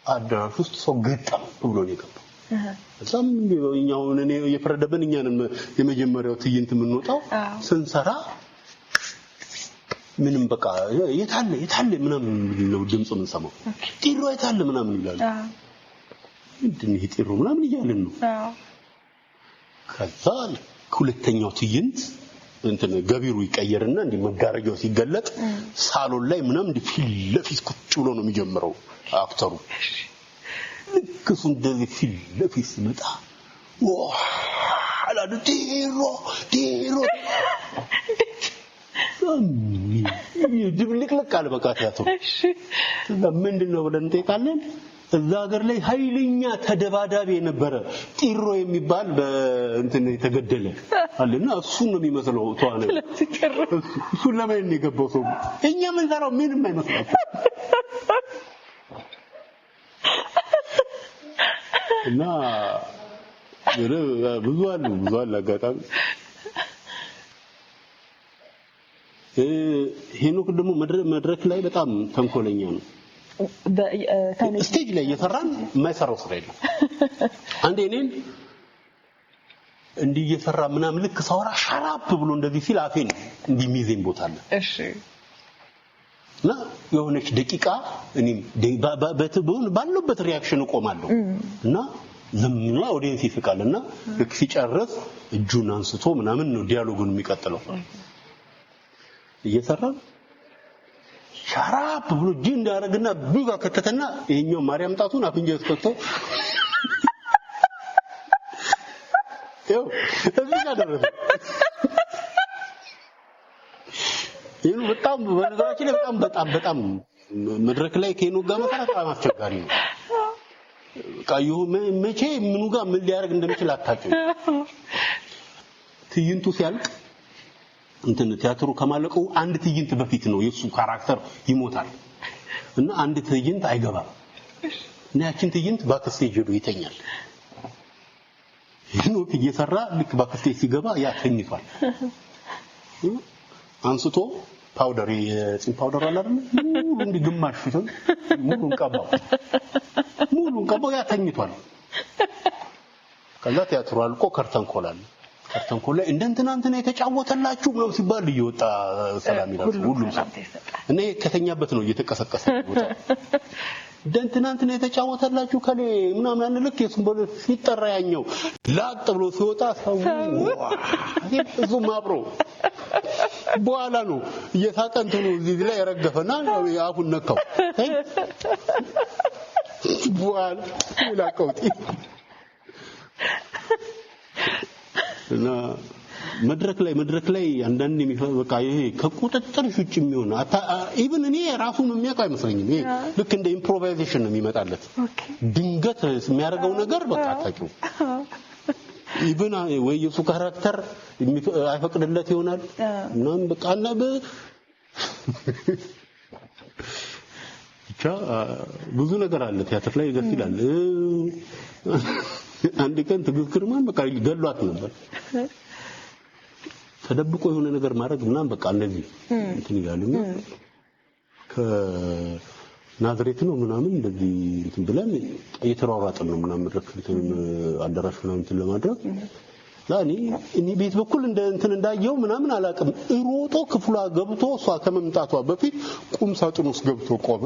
አዳራሹ ውስጥ ሰው ገጠም ብሎ ነው የገባው እዛም እኛው እኔ የፈረደበን እኛንም የመጀመሪያው ትይንት የምንወጣው ስንሰራ ምንም በቃ የታለ ምናምን ነው ድምጽ ምን ሰማው ጢሮ የታለ ምናምን ይላሉ ምንድነው ይሄ ጢሮ ምናምን ይያልን ነው ከዛ ሁለተኛው ትይንት እንትን ገቢሩ ይቀየርና እንዲ መጋረጃው ሲገለጥ ሳሎን ላይ ምናምን እንዲ ፊት ለፊት ቁጭ ብሎ ነው የሚጀምረው አክተሩ ልክሱ እንደዚህ ፊት ለፊት ሲመጣ አላዱ ጢሮ ድብልቅልቅ አለ በቃ ቲያትሩ ምንድነው ብለን እንጠይቃለን እዛ ሀገር ላይ ኃይለኛ ተደባዳቢ የነበረ ጢሮ የሚባል በእንትን የተገደለ አለና እሱን ነው የሚመስለው ተዋነ እሱን ለማየት ነው የገባው ሰው እኛ ምን ሰራው ምንም አይመስልም እና ብዙ አለ አጋጣሚ ሄኖክ ደግሞ መድረክ ላይ በጣም ተንኮለኛ ነው ስቴጅ ላይ እየሰራን የማይሰራው ስራ የለም አንዴ እኔን እንዲህ እየሰራ ምናምን ልክ ሳወራ ሻራፕ ብሎ እንደዚህ ሲል አፌን እንዲህ ሚዜን ቦታ አለ እሺ እና የሆነች ደቂቃ እኔም ባለበት ሪአክሽን ቆማለሁ እና ዝምና ኦዲየንስ ይስቃልና ልክ ሲጨርስ እጁን አንስቶ ምናምን ነው ዲያሎጉን የሚቀጥለው እየሰራ ሻራፕ ብሎ ጂን እንዳረግና ቢጋ ከተተና ይሄኛው ማርያም ጣቱን አፍንጀ እስከተው ይኸው እዚህ ጋር ደረሰ። ይሄ በጣም በነገራችን ላይ በጣም መድረክ ላይ ከሄኖ ጋር መስራት በጣም አስቸጋሪ ነው። ቃዩ መቼ ምኑ ጋር ምን ሊያደርግ እንደሚችል አታውቂም። ትዕይንቱ ሲያልቅ እንትን ቲያትሩ ከማለቁ አንድ ትዕይንት በፊት ነው የሱ ካራክተር ይሞታል እና አንድ ትዕይንት አይገባም እና ያችን ትዕይንት ባክስቴጅ ሄዶ ይተኛል። ሄኖክ እየሰራ ልክ ባክስቴጅ ሲገባ ያ ተኝቷል። አንስቶ ፓውደር የፂም ፓውደር አለ አይደል? እንዲ ግማሽ ፊቱን ሙሉን ቀባው ያ ተኝቷል። ከዛ ቲያትሩ አልቆ ከርተን ኮላል። ከርተን ኮላ እንትና የተጫወተላችሁ ነው ሲባል እየወጣ ሰላም ይላል ሁሉም ሰው። እኔ ከተኛበት ነው እየተቀሰቀሰ ይወጣ። እንትና የተጫወተላችሁ ከሌ ምናምን ልክ የሱን በለ ሲጠራ ያኛው ላጥ ብሎ ሲወጣ ሰው እዙም አብሮ በኋላ ነው እየሳቀንቱ ነው እዚህ ላይ ያረገፈና አፉን ነካው በኋላ ይላቀውጥ እና መድረክ ላይ አንዳንድ የሚፈው በቃ ይሄ ከቁጥጥር ውጭ የሚሆን ኢቭን እኔ ራሱን የሚያውቅ አይመስለኝም። ይሄ ልክ እንደ ኢምፕሮቫይዜሽን ነው የሚመጣለት። ድንገት የሚያደርገው ነገር በቃ አታውቂው። ኢቭን ወይ የሱ ካራክተር አይፈቅድለት ይሆናል እናም በቃ ብቻ ብዙ ነገር አለ ቲያትር ላይ ደስ ይላል። አንድ ቀን ትግክርማን በቃ ገሏት ነበር። ተደብቆ የሆነ ነገር ማድረግ ምናምን በቃ እንደዚህ እንትን ይላልና ከናዝሬት ነው ምናምን እንደዚህ እንትን ብለን እየተሯሯጥን ነው ምናምን ረክልተን አዳራሽ ምናምን እንትን ለማድረግ እኔ ቤት በኩል እንትን እንዳየው ምናምን አላውቅም። ሮጦ ክፍሏ ገብቶ እሷ ከመምጣቷ በፊት ቁም ሳጥን ውስጥ ገብቶ ቆመ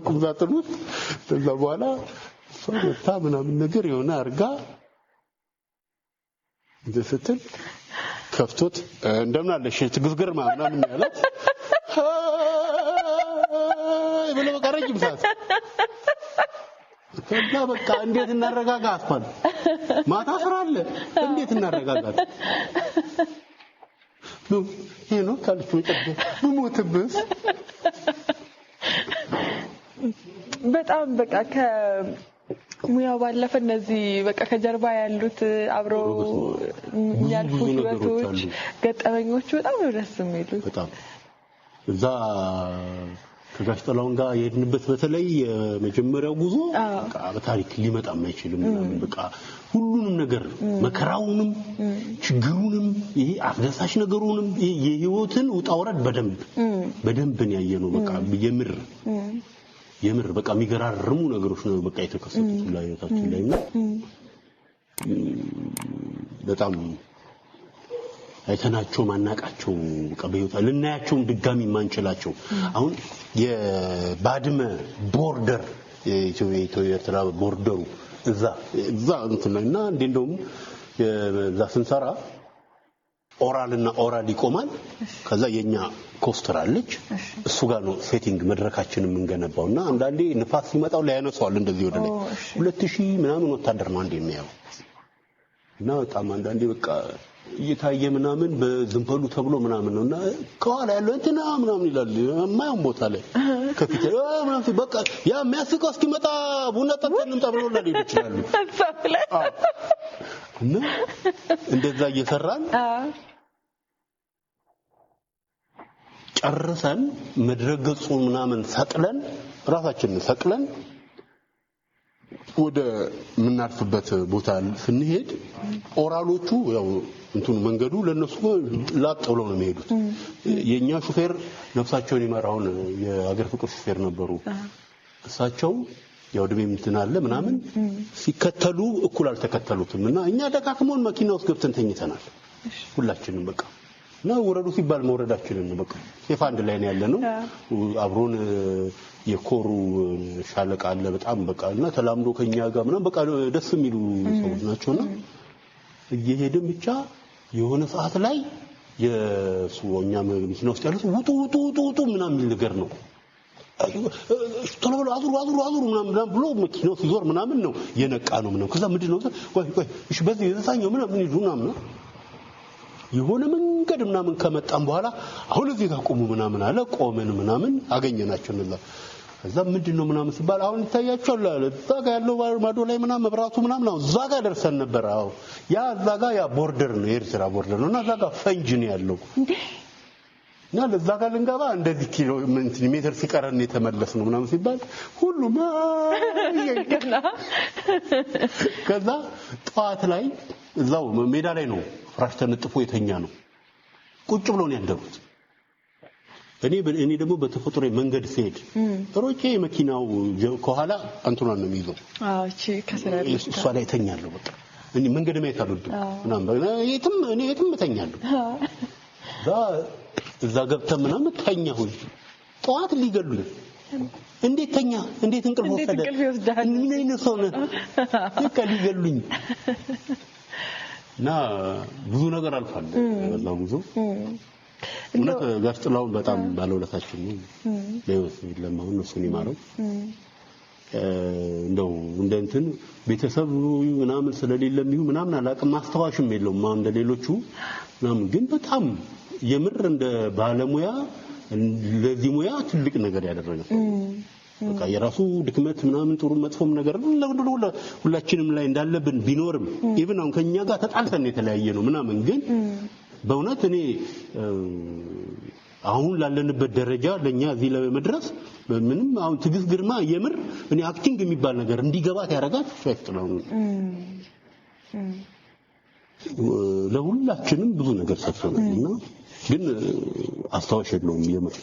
ቁም ሳጥን ውስጥ። ከዛ በኋላ ፈታ ምናምን ነገር የሆነ አርጋ ስትል ከፍቶት እንደምን አለሽ ትግዝግር ምናምን ያላት ብሎ በቃ ረጅም ሰዓት ከዛ በቃ እንዴት እናረጋጋ አስፋል ማታ ስራ አለ እንዴት እናረጋጋት ነው ይሄ ነው ካልኩ በሞትብስ በጣም በቃ ከሙያው ባለፈ እነዚህ በቃ ከጀርባ ያሉት አብረው ያልፉት ህይወቶች ገጠመኞች በጣም ደስ የሚሉት። በጣም እዛ ከጋሽ ጥላሁን ጋር የሄድንበት በተለይ የመጀመሪያው ጉዞ በቃ በታሪክ ሊመጣ የማይችልም በቃ ሁሉንም ነገር መከራውንም ችግሩንም ይሄ አስደሳች ነገሩንም የህይወትን ውጣውረድ በደንብ ያየነው በቃ የምር በቃ የሚገራርሙ ነገሮች ነው በቃ የተከሰቱት ላይ ህይወታችን ላይ ነው። በጣም አይተናቸው ማናቃቸው በቃ በህይወታ ልናያቸው ድጋሚ ማንችላቸው አሁን የባድመ ቦርደር የኢትዮ ኤርትራ ቦርደሩ እዛ እንትናና እንደውም እዛ ስንሰራ ኦራል ይቆማል። ከዛ የኛ ኮስተር አለች እሱ ጋር ነው ሴቲንግ መድረካችንን የምንገነባውና አንዳንዴ ንፋስ ሲመጣው ላይ ያነሳዋል እንደዚህ ወደ ላይ 2000 ምናምን ወታደር ነው አንዴ የሚያየው እና በጣም አንዳንዴ በቃ እየታየ ምናምን በዝንፈሉ ተብሎ ምናምን ነውና ከኋላ ያለው እንትና ምናምን ይላል የማይሆን ቦታ ላይ ከፊት ምናምን በቃ ያ የሚያስቀው እስኪመጣ ቡና ጠጥተንም ተብሎ ላይ ይችላል እና እንደዛ እየሰራን ጨርሰን መድረገጹ ምናምን ሰቅለን ወደ ምናርፍበት ቦታ ስንሄድ ኦራሎቹ ያው እንትኑ መንገዱ ለነሱ ላጥ ብለው ነው የሚሄዱት። የኛ ሹፌር ነፍሳቸውን ይመራውን የሀገር ፍቅር ሹፌር ነበሩ። እሳቸው ያው ድሜም እንትን አለ ምናምን ሲከተሉ እኩል አልተከተሉትም እና እኛ ደካክሞን መኪና ውስጥ ገብተን ተኝተናል ሁላችንም በቃ እና ወረዱ ሲባል መውረዳችንን በቃ ሴፍ አንድ ላይ ነው ያለነው። አብሮን የኮሩ ሻለቃ አለ በጣም በቃ እና ተላምዶ ከኛ ጋር ምናምን በቃ ደስ የሚሉ ሰዎች ናቸውና እየሄድን ብቻ የሆነ ሰዓት ላይ የሱኛ መኪና ውስጥ ያሉት ውጡ ምናምን ነገር ነው ተለበለ አዙሩ ምናምን ብሎ መኪናው ሲዞር ምናምን ነው የነቃ ነው ምናምን ከዛ ምንድነው ወይ እሺ በዚህ የዛኛው ምናምን ይሉና የሆነ መንገድ ምናምን ከመጣን በኋላ አሁን እዚህ ጋር ቆሙ ምናምን አለ ቆመን ምናምን አገኘናቸው እንላ ከዛ ምንድነው ምናምን ሲባል አሁን ይታያቸዋል አለ እዛ ጋር ያለው ማዶ ላይ ምናምን መብራቱ ምናምን ነው እዛ ጋር ደርሰን ነበር አዎ ያ እዛ ጋር ያ ቦርደር ነው የኤርትራ ቦርደር ነውና እዛ ጋር ፈንጅ ነው ያለው እና ለዛ ጋር ልንገባ እንደዚህ ኪሎ ሜትር ሲቀረን የተመለስ ነው ምናምን ሲባል ሁሉም ከዛ ጧት ላይ እዛው ሜዳ ላይ ነው ፍራሽ ተነጥፎ የተኛ ነው ቁጭ ብሎ ነው ያደሩት እኔ ደግሞ በተፈጥሮ መንገድ ሲሄድ ሮጬ መኪናው ከኋላ አንቱና ነው የሚይዘው አዎ እቺ ከሰራ እሷ ላይ ተኛለሁ በቃ እኔ መንገድ ማየት አልወድም ምናምን እኔ የትም ተኛለሁ እዛ ገብተን ምናምን ተኛሁኝ ጧት ሊገሉኝ እንዴት ተኛ እንዴት እንቅልፍ ወሰደ ምን አይነት ሰው ነው ሊገሉኝ እና ብዙ ነገር አልፏል በዛው ጉዞ እና ጋስጥላው በጣም ባለውለታችን ነው ለይወስ ለማውን ነው እሱን ይማረው እንደው እንደንትን ቤተሰብ ምናምን ስለሌለም ይሁን ምናምን አላቅም ማስተዋሽም የለውም ማን እንደሌሎቹ ምናምን ግን በጣም የምር እንደ ባለሙያ ለዚህ ሙያ ትልቅ ነገር ያደረገ በቃ የራሱ ድክመት ምናምን ጥሩ መጥፎም ነገር ሁላችንም ላይ እንዳለብን ቢኖርም ኢቭን አሁን ከኛ ጋር ተጣልተን የተለያየ ነው ምናምን ግን በእውነት እኔ አሁን ላለንበት ደረጃ ለኛ እዚህ ለመድረስ ምንም አሁን ትግስ ግርማ የምር እኔ አክቲንግ የሚባል ነገር እንዲገባት ያረጋት ፋክት ነው ለሁላችንም ብዙ ነገር ሰጥቶናልና ግን አስተዋሽ የለውም የምር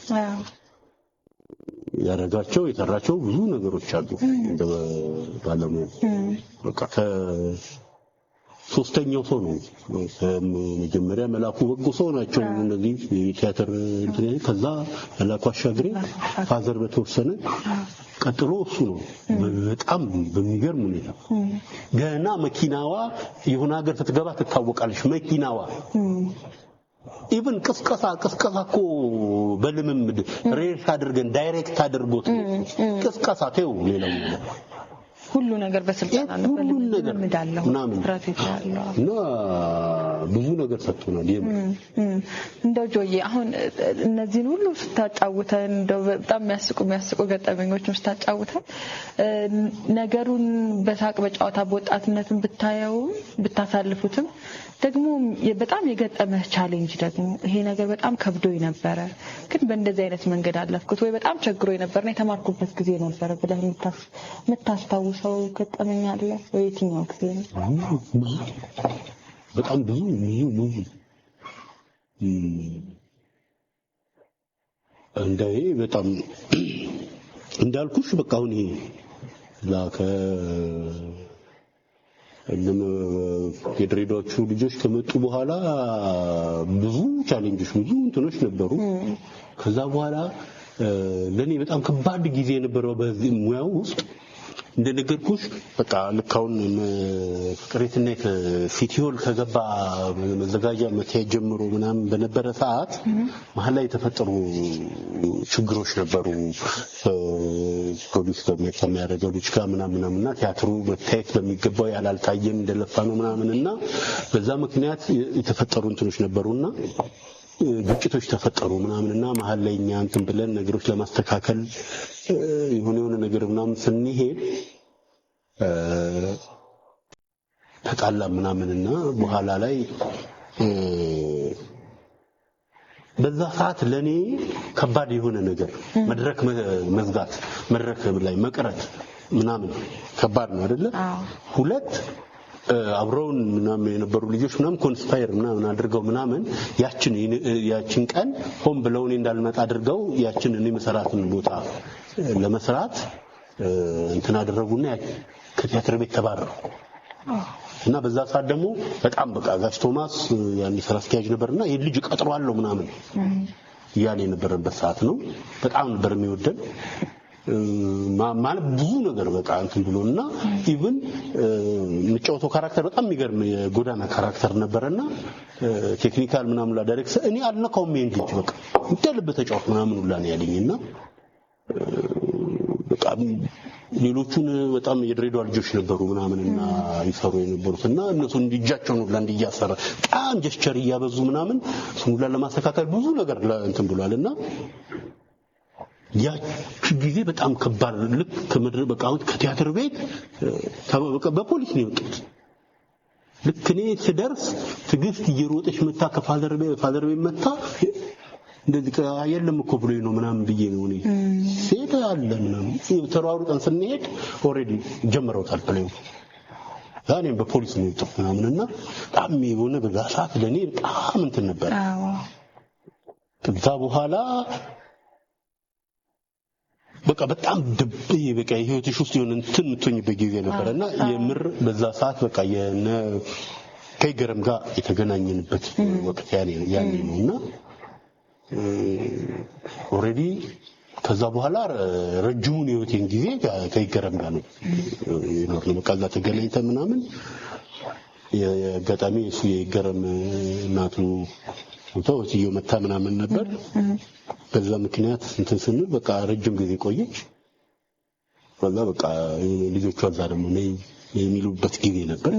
ያረጋቸው የተራቸው ብዙ ነገሮች አሉ እንደ ባለሙያ በቃ ሶስተኛው ሰው ነው መጀመሪያ መላኩ በጎ ሰው ናቸው እነዚህ ቲያትር እንትን ከዛ መላኩ አሻግሬ ፋዘር በተወሰነ ቀጥሎ እሱ ነው በጣም በሚገርም ሁኔታ ገና መኪናዋ የሆነ ሀገር ስትገባ ትታወቃለች መኪናዋ ኢቭን ቅስቀሳኮ በልምምድ ሬስ አድርገን ዳይሬክት አድርጎት ቅስቀሳ ተው ሌላው ሁሉ ነገር በስልጣና ነው በልምምድ አለው ስትራቴጂ አለው እና ብዙ ነገር ሰጥቶናል እንደው ጆዬ አሁን እነዚህን ሁሉ ስታጫውተን እንደው በጣም የሚያስቁ ገጠመኞችን ስታጫውተን ነገሩን በሳቅ በጨዋታ በወጣትነትም ብታየው ብታሳልፉትም ደግሞ በጣም የገጠመህ ቻሌንጅ ደግሞ ይሄ ነገር በጣም ከብዶኝ ነበር ግን በእንደዚህ አይነት መንገድ አለፍኩት ወይ በጣም ቸግሮኝ ነበርና የተማርኩበት ጊዜ ነበር ብለህ የምታስታውሰው ገጠመኝ አለ ወይ የትኛው ጊዜ ነው በጣም ብዙ እንደይ በጣም እንዳልኩሽ በቃ አሁን ይሄ ላከ የድሬዳዎቹ ልጆች ከመጡ በኋላ ብዙ ቻሌንጆች ብዙ እንትኖች ነበሩ ከዛ በኋላ ለኔ በጣም ከባድ ጊዜ የነበረው በዚህ ሙያው ውስጥ እንደነገርኩሽ በቃ ልካውን ፍቅሬትና ሲቲሆል ከገባ መዘጋጃ መታየት ጀምሮ ምናምን በነበረ ሰዓት መሀል ላይ የተፈጠሩ ችግሮች ነበሩ ፖሊስ ከሚያደርገው ልጅ ጋር ምናምንና ቲያትሩ መታየት በሚገባው ያላልታየም እንደለፋ ነው ምናምንና በዛ ምክንያት የተፈጠሩ እንትኖች ነበሩና ግጭቶች ተፈጠሩ ምናምንና መሀል ላይ እኛ እንትን ብለን ነገሮች ለማስተካከል የሆነ ነገር ምናምን ስንሄድ ተጣላ ምናምንና በኋላ ላይ በዛ ሰዓት ለኔ ከባድ የሆነ ነገር መድረክ መዝጋት መድረክ ላይ መቅረት ምናምን ከባድ ነው አይደለ ሁለት አብረውን ምናምን የነበሩ ልጆች ምናምን ኮንስፓየር ምናምን አድርገው ምናምን ያችን ቀን ሆም ብለው እኔ እንዳልመጣ አድርገው ያችን እኔ መሰራትን ቦታ ለመስራት እንትን አደረጉና ከቲያትር ቤት ተባረሩ እና በዛ ሰዓት ደግሞ በጣም በቃ ጋሽ ቶማስ ያን ስራ አስኪያጅ ነበርና ይሄ ልጅ ቀጥሯለሁ ምናምን ያለ የነበረበት ሰዓት ነው በጣም ነበር የሚወደድ ማለት ብዙ ነገር በቃ እንትን ብሎና ኢቭን ምጫወተው ካራክተር በጣም የሚገርም የጎዳና ካራክተር ነበርና ቴክኒካል ምናምን ላ ዳይሬክተር እኔ አልነካውም እንዴ በቃ እንደልብ ተጫወት ምናምን ሁላ ነው ያለኝና በጣም ሌሎቹን በጣም የድሬዳዋ ልጆች ነበሩ ምናምንና ይፈሩ የነበሩትና እነሱ እንዲጃቸው ነው ለአንድ እያሰራ በጣም ጀስቸር እያበዙ ምናምን ስሙላ ለማስተካከል ብዙ ነገር እንትን ብሏልና ያ ጊዜ በጣም ከባድ ልክ ከምድር በቃ ከቲያትር ቤት በፖሊስ ነው የወጡት ልክ እኔ ስደርስ ትግስት እየሮጠች መታ ከፋዘር ቤት መታ እንደዚህ የለም እኮ ብሎኝ ነው ምናምን ብዬ ነው እኔ ሴት አለ ምናምን ተሯሩጠን ስንሄድ ኦሬዲ ጀምረውታል ፕሌው ዛኔም በፖሊስ ነው የወጡት ምናምንና በጣም የሆነ በዛ ሰዓት ለኔ በጣም እንትን ነበር ከዛ በኋላ በቃ በጣም ድብይ በቃ ህይወትሽ ውስጥ የሆነ እንትን ምትሆኝበት ጊዜ ነበርና የምር በዛ ሰዓት በቃ ከይገረም ጋር የተገናኘንበት ወቅት ያኔ ነውና ኦሬዲ ከዛ በኋላ ረጅሙን ህይወቴን ጊዜ ከይገረም ጋር ነው የኖርነው በቃ እዛ ተገናኝተን ምናምን የጋጣሚ እሱ የይገረም እናቱ ወጥቶ መታ ምናምን ነበር በዛ ምክንያት እንትን ስንል በቃ ረጅም ጊዜ ቆየች ወላ በቃ ልጆቿ እዛ ደግሞ ነይ የሚሉበት ጊዜ ነበር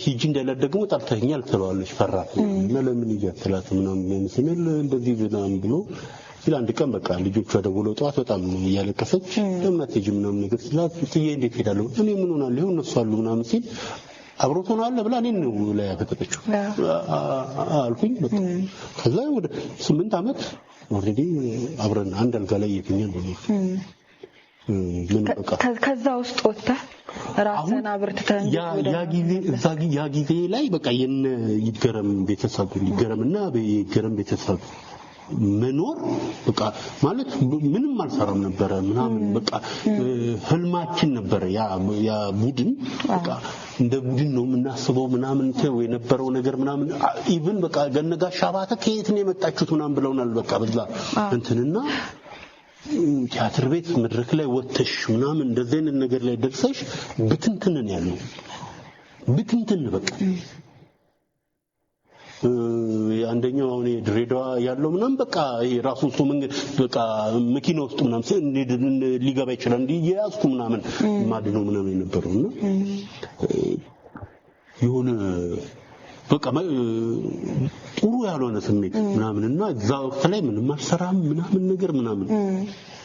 ሂጂ እንዳለ ደግሞ ጠርተኛል ተባለች ፈራት እና ለምን ይያትላት ምናምን ስንል እንደዚህ ምናምን ብሎ ሲል አንድ ቀን በቃ ልጆቿ ደውለው ጧት በጣም እያለቀሰች ለምን አትሄጂም ምናምን ነገር ስላት ትዬ እንዴት ሄዳለሁ እኔ ምን ሆናለሁ ይሁን እነሱ አሉ ምናምን ሲል አብሮት ሆነ አለ ብላ እኔን ነው ላይ ያፈጠጠችው አልኩኝ በቃ ከዛ ወደ 8 አመት ኦሬዲ አብረን አንድ አልጋ ላይ የተኛን ነው ምን በቃ ከዛ ውስጥ ወጣ ራስና አብርተን ያ ጊዜ ላይ በቃ ይገረም ቤተሰብ ይገረምና በይገረም ቤተሰብ መኖር በቃ ማለት ምንም አልሰራም ነበር ምናምን በቃ ህልማችን ነበር ያ ቡድን በቃ እንደ ቡድን ነው የምናስበው ምናምን የነበረው ነገር ምናምን ኢቭን በቃ ገነጋሽ አባተ ከየት ነው የመጣችሁት ምናምን ብለውናል በቃ በዛ እንትንና ቲያትር ቤት መድረክ ላይ ወጥተሽ ምናምን እንደዚህ አይነት ነገር ላይ ደርሰሽ ብትንትን ያለው ብትንትን በቃ አንደኛው አሁን ድሬዳዋ ያለው ምናምን በቃ ራሱን ሰው መንገድ በቃ መኪና ውስጥ ምናምን ሊገባ ይችላል እንዴ ያስኩ ምናምን ማድነው ምናምን የነበረውና የሆነ በቃ ጥሩ ያልሆነ ስሜት ምናምንና እዛ ወቅት ላይ ምንም አልሰራም ምናምን ነገር ምናምን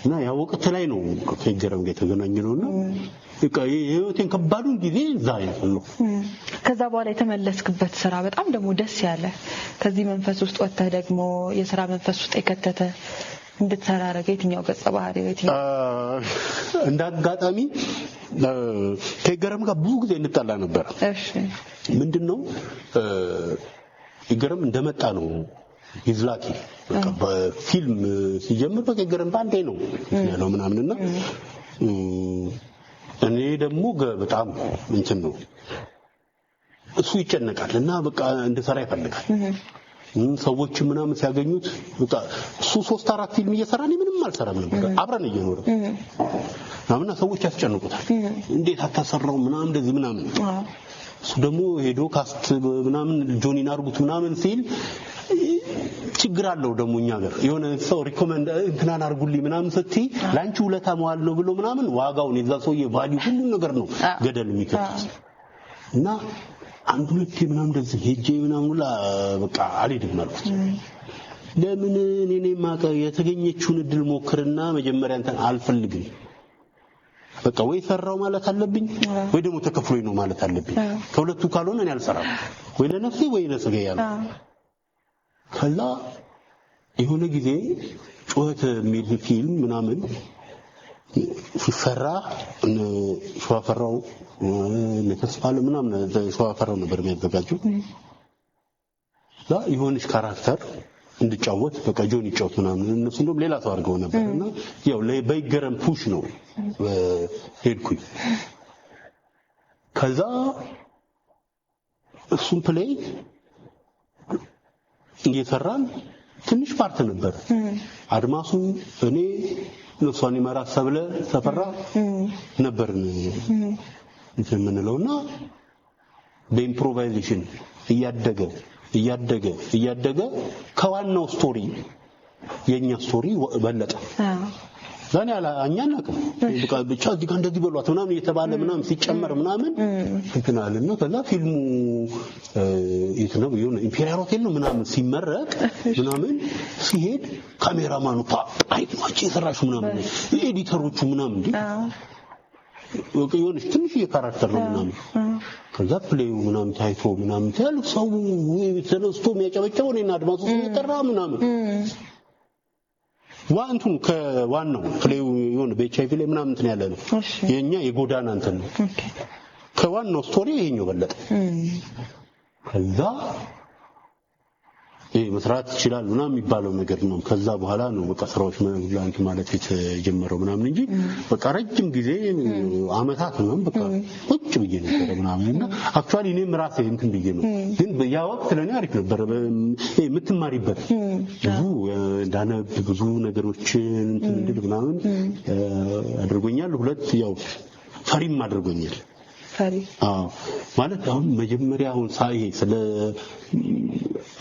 እና ያ ወቅት ላይ ነው ከይገረም ጋር የተገናኘነውና በቃ የህይወቴን ከባዱን ጊዜ እዛ ያለው ከዛ በኋላ የተመለስክበት ስራ በጣም ደግሞ ደስ ያለ ከዚህ መንፈስ ውስጥ ወጥተህ ደግሞ የሥራ መንፈስ ውስጥ የከተተ እንድትሰራ ያደረገ የትኛው ገጸ ባህሪ የትኛው እንዳጋጣሚ ከይገረም ጋር ብዙ ጊዜ እንጣላ ነበር እሺ ምንድነው ይገረም እንደመጣ ነው ይዝላኪ በቃ በፊልም ሲጀምር በቃ ይገረም ባንዴ ነው ያለው ምናምንና እኔ ደግሞ በጣም እንትን ነው እሱ ይጨነቃልና በቃ እንደሰራ ይፈልጋል ሰዎች ምናምን ሲያገኙት በቃ እሱ 3-4 ፊልም እየሰራ ነው ምንም አልሰራም ነበር አብረን እየኖርን ምናምን ሰዎች ያስጨንቁታል እንዴት አታሰራው ምናምን እንደዚህ ምናምን እሱ ደግሞ ሄዶ ካስት ምናምን ጆኒን አርጉት ምናምን ሲል ችግር አለው ደግሞ እኛ ጋር የሆነ ሰው ሪኮመንድ እንትናን አርጉልኝ ምናምን ስትይ ላንቺ ውለታ መዋል ነው ብሎ ምናምን ዋጋውን የዛ ሰውዬ ቫልዩ ሁሉ ነገር ነው ገደል የሚከተው እና አንዱ ልክ ምናምን እንደዚህ ሄጄ ምናምን ሁላ በቃ አልሄድም አልኩት ለምን እኔ ማቀ የተገኘችውን እድል ሞክርና መጀመሪያ እንትን አልፈልግም በቃ ወይ ሰራው ማለት አለብኝ ወይ ደግሞ ተከፍሎኝ ነው ማለት አለብኝ ከሁለቱ ካልሆነ እኔ አልሰራም ወይ ለነፍሴ ወይ ለስጋ ያለ ከዛ የሆነ ጊዜ ጩኸት የሚል ፊልም ምናምን ሲፈራ ሸዋፈራው ለተስፋለ ምናምን ሸዋፈራው ነበር የሚያዘጋጀው የሆነች ካራክተር እንድጫወት በቃ ጆን ይጫወት ምናምን እነሱ እንደውም ሌላ ሰው አድርገው ነበርና ያው በይገረም ፑሽ ነው ሄድኩኝ ከዛ እሱን ፕሌይ እየሰራን ትንሽ ፓርት ነበር አድማሱ እኔ ነፍሷን ይመራ ሰብለ ተፈራ ነበርን እንትምንለውና በኢምፕሮቫይዜሽን እያደገ ከዋናው ስቶሪ የኛ ስቶሪ በለጠ ዛኔ እኛ እናቀም በቃ ብቻ እዚህ ጋር እንደዚህ በሏት ምናምን እየተባለ ምናምን ሲጨመር ምናምን እንትናልና ከዛ ፊልሙ የትነው የሆነ ኢምፔሪያል ሆቴል ነው ምናምን ሲመረቅ ምናምን ሲሄድ ካሜራማኑ አይቷች የሰራሹ ምናምን ኤዲተሮቹ ምናምን እንዴ የሆነ ትንሽ የካራክተር ነው ምናምን ከዛ ፕሌዩ ምናምን ታይቶ ምናምን ታል ሰው ተነስቶ የሚያጨበጨበው እኔና አድማሱ ሲጠራ ምናምን ዋንቱን ከዋናው ፕሌዩ የሆነ በኤችአይቪ ላይ ምናምን እንትን ያለ ነው የኛ የጎዳና እንትን ነው ከዋናው ስቶሪ ይሄኛው በለጠ ከዛ መስራት ይችላል ምናምን የሚባለው ነገር ነው ከዛ በኋላ ነው በቃ ስራዎች ማለት ማለት የተጀመረው ምናምን እንጂ በቃ ረጅም ጊዜ አመታት ምናምን በቃ ቁጭ ብዬ ነበር ምናምንና አክቹአሊ እኔም ራሴ እንትን ብዬ ነው ግን ያ ወቅት ለኔ አሪፍ ነበር የምትማሪበት ብዙ እንዳነብ ብዙ ነገሮችን እንትን እንድል ምናምን አድርጎኛል ሁለት ያው ፈሪም አድርጎኛል ፈሪ ማለት አሁን መጀመሪያ አሁን ሳይ ስለ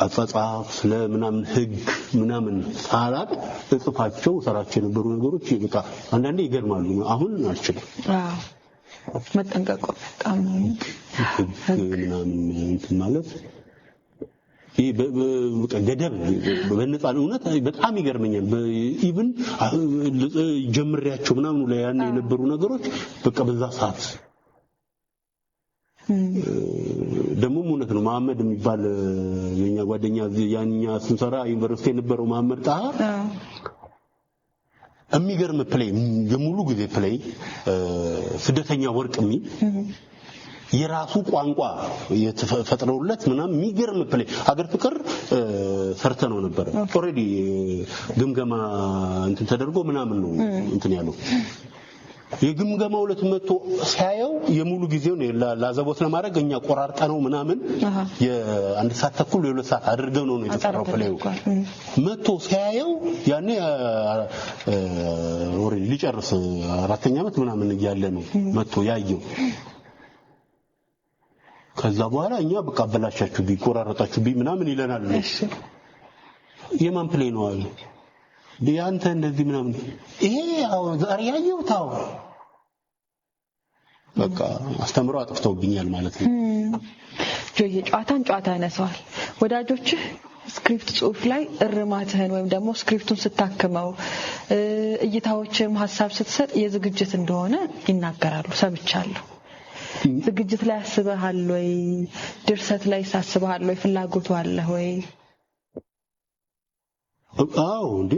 አጻጻፍ ስለ ምናምን ህግ ምናምን ሳላቅ እጽፋቸው ሰራቸው የነበሩ ነገሮች በቃ አንዳንዴ ይገርማሉ አሁን አልችልም መጠንቀቁ በጣም ምናምን እንትን ማለት በቃ ገደብ በነፃ እውነት በጣም ይገርመኛል ኢቭን ጀምሪያቸው ምናምን ላይ ያን የነበሩ ነገሮች በቃ በዛ ሰዓት ደሞ እውነት ነው መሐመድ የሚባል የኛ ጓደኛ ያኛ ስንሰራ ዩኒቨርሲቲ የነበረው መሐመድ ጣሃር የሚገርም ፕሌይ የሙሉ ጊዜ ፕሌይ ስደተኛ ወርቅ የሚል የራሱ ቋንቋ የተፈጠረውለት ምናምን የሚገርም ፕሌይ አገር ፍቅር ሰርተነው ነበር ኦሬዲ ግምገማ እንትን ተደርጎ ምናምን ነው እንትን ያለው የግምገማው ለተመቶ ሲያየው የሙሉ ጊዜው ነው ላዘቦት ለማድረግ እኛ ቆራርጣ ነው ምናምን የአንድ ሰዓት ተኩል የሁለት ሰዓት አድርገው ነው የተሰራው ፕሌው መቶ ሲያየው ያኔ ኦሬዲ ሊጨርስ አራተኛ ዓመት ምናምን እያለ ነው መቶ ያየው ከዛ በኋላ እኛ በቃ አበላሻችሁ ቢቆራረጣችሁ ምናምን ይለናል እሺ የማን ፕሌይ ነው አለ ቢያንተ እንደዚህ ምናምን ይሄ ያው ዛሬ ያየው ታው በቃ አስተምሮ አጥፍተውብኛል ማለት ነው ጆዬ ጨዋታን ጨዋታ ያነሳዋል ወዳጆችህ ስክሪፕት ጽሁፍ ላይ እርማትህን ወይም ደግሞ ስክሪፕቱን ስታክመው እይታዎችም ሐሳብ ስትሰጥ የዝግጅት እንደሆነ ይናገራሉ ሰምቻለሁ ዝግጅት ላይ አስበሃል ወይ ድርሰት ላይ ሳስበሃል ወይ ፍላጎቱ አለ ወይ አዎ እንዴ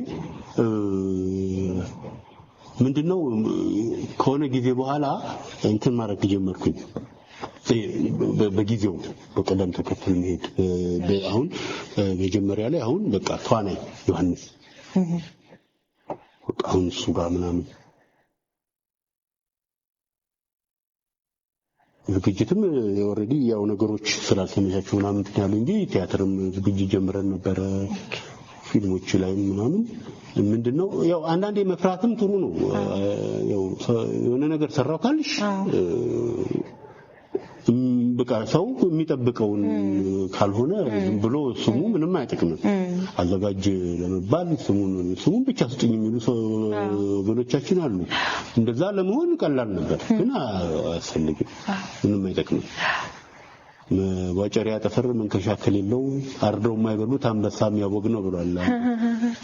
ምንድነው ከሆነ ጊዜ በኋላ እንትን ማድረግ ጀመርኩኝ በጊዜው በቀደም ተከተል መሄድ አሁን መጀመሪያ ላይ አሁን በቃ ተዋናይ ዮሐንስ አሁን እሱ ጋር ምናምን ዝግጅትም ኦሬዲ ያው ነገሮች ስላልተመቻቹ ምናምን ያሉ እንጂ ቲያትርም ዝግጅት ጀምረን ነበር ፊልሞች ላይ ምናምን ምንድነው ያው አንዳንዴ መፍራትም ጥሩ ነው ያው የሆነ ነገር ሰራው ካልሽ በቃ ሰው የሚጠብቀውን ካልሆነ ብሎ ስሙ ምንም አይጠቅምም አዘጋጅ ለመባል ስሙን ብቻ ስጥኝ የሚሉ ወገኖቻችን አሉ እንደዛ ለመሆን ቀላል ነበር ግን አያስፈልግም ምንም አይጠቅምም ዋጨሪያ ተፈር መንከሻከል የለው አርደው የማይበሉት አንበሳ የሚያወግ ነው ብሏል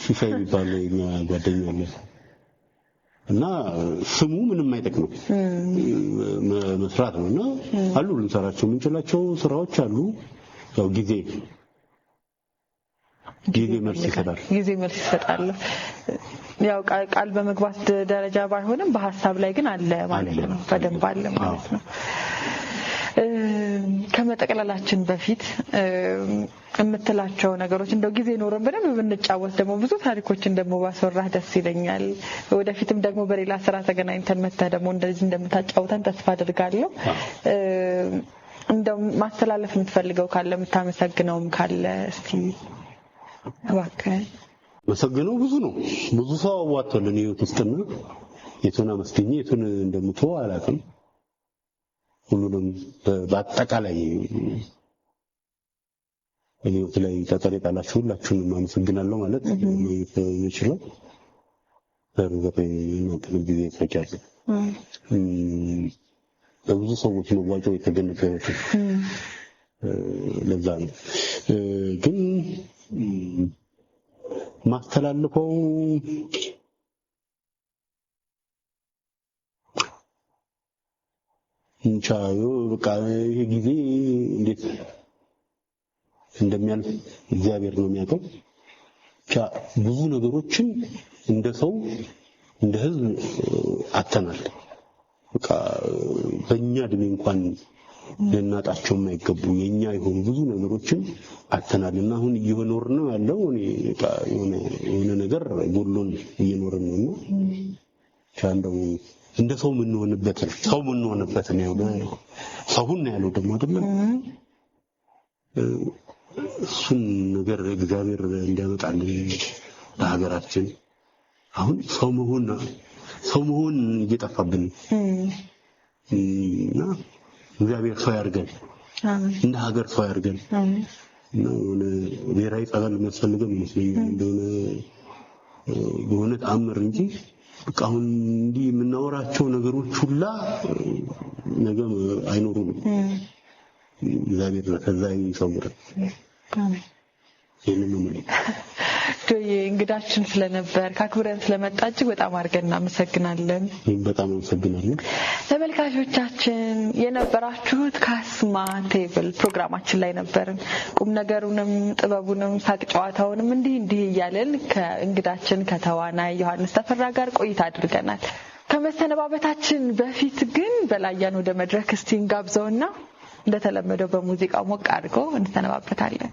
ሲሳይ የሚባል የኛ ጓደኛ አለ እና ስሙ ምንም አይጠቅምም መስራት ነውና አሉ ልንሰራቸው የምንችላቸው ስራዎች አሉ ያው ጊዜ መልስ ይሰጣል ያው ቃል በመግባት ደረጃ ባይሆንም በሐሳብ ላይ ግን አለ ማለት ነው በደንብ አለ ማለት ነው ከመጠቅለላችን በፊት እምትላቸው ነገሮች እንደው ጊዜ ኖረን በደንብ ብንጫወት ደግሞ ብዙ ታሪኮችን ደግሞ ባስወራህ ደስ ይለኛል ወደፊትም ደግሞ በሌላ ስራ ተገናኝተን መተህ ደግሞ እንደዚህ እንደምታጫውተን ተስፋ አድርጋለሁ እንደው ማስተላለፍ የምትፈልገው ካለ የምታመሰግነውም ካለ እስቲ እባክህ መሰግነው ብዙ ሰው አዋጥቶልን ህይወት ውስጥና የቱና መስገኘ የቱን እንደምትወው አላውቅም ሁሉንም በአጠቃላይ እኔው ላይ ተጠሪጣላችሁ ሁላችሁንም አመሰግናለሁ ማለት ነው። በርግጥ ጊዜ ፈጃለሁ በብዙ ሰዎች ነው ዋጆ የተገነዘበው ለዛ ነው ግን ማስተላለፈው እንቻዩ በቃ ይሄ ጊዜ እንዴት እንደሚያልፍ እግዚአብሔር ነው የሚያውቀው ብዙ ነገሮችን እንደ ሰው እንደ ህዝብ አተናል በቃ በእኛ እድሜ እንኳን ለናጣቸው የማይገቡ የኛ የሆኑ ብዙ ነገሮችን አተናልና አሁን እየኖርን ነው ያለው እኔ በቃ የሆነ ነገር ጎሎን እየኖርን ነው ቻንደው እንደ ሰው ምን ሆነበት ነው ሰውን ያለው ደግሞ አይደለም እሱን ነገር እግዚአብሔር እንዲያመጣልን ለሀገራችን አሁን ሰው መሆን እየጠፋብን እና እግዚአብሔር ሰው ያርገን እንደ ሀገር ሰው ያርገን እና የሆነ ብሔራዊ ጸበል የሚያስፈልገን ይመስለኛል እንደሆነ የሆነ ተአምር እንጂ በቃ አሁን እንዲህ የምናወራቸው ነገሮች ሁላ ነገ አይኖሩም እግዚአብሔር ከዛ ይሰውረን አሜን እንግዳችን ስለነበር ካክብረን ስለመጣች በጣም አድርገን እናመሰግናለን። በጣም አመሰግናለሁ። ተመልካቾቻችን የነበራችሁት ካስማ ቴብል ፕሮግራማችን ላይ ነበርን። ቁም ነገሩንም ጥበቡንም ሳቅ ጨዋታውንም እንዲህ እያለን ከእንግዳችን ከተዋናይ ዮሐንስ ተፈራ ጋር ቆይታ አድርገናል። ከመሰነባበታችን በፊት ግን በላያን ወደ መድረክ እስቲ እንጋብዘውና እንደተለመደው በሙዚቃው ሞቅ አድርገው እንሰነባበታለን።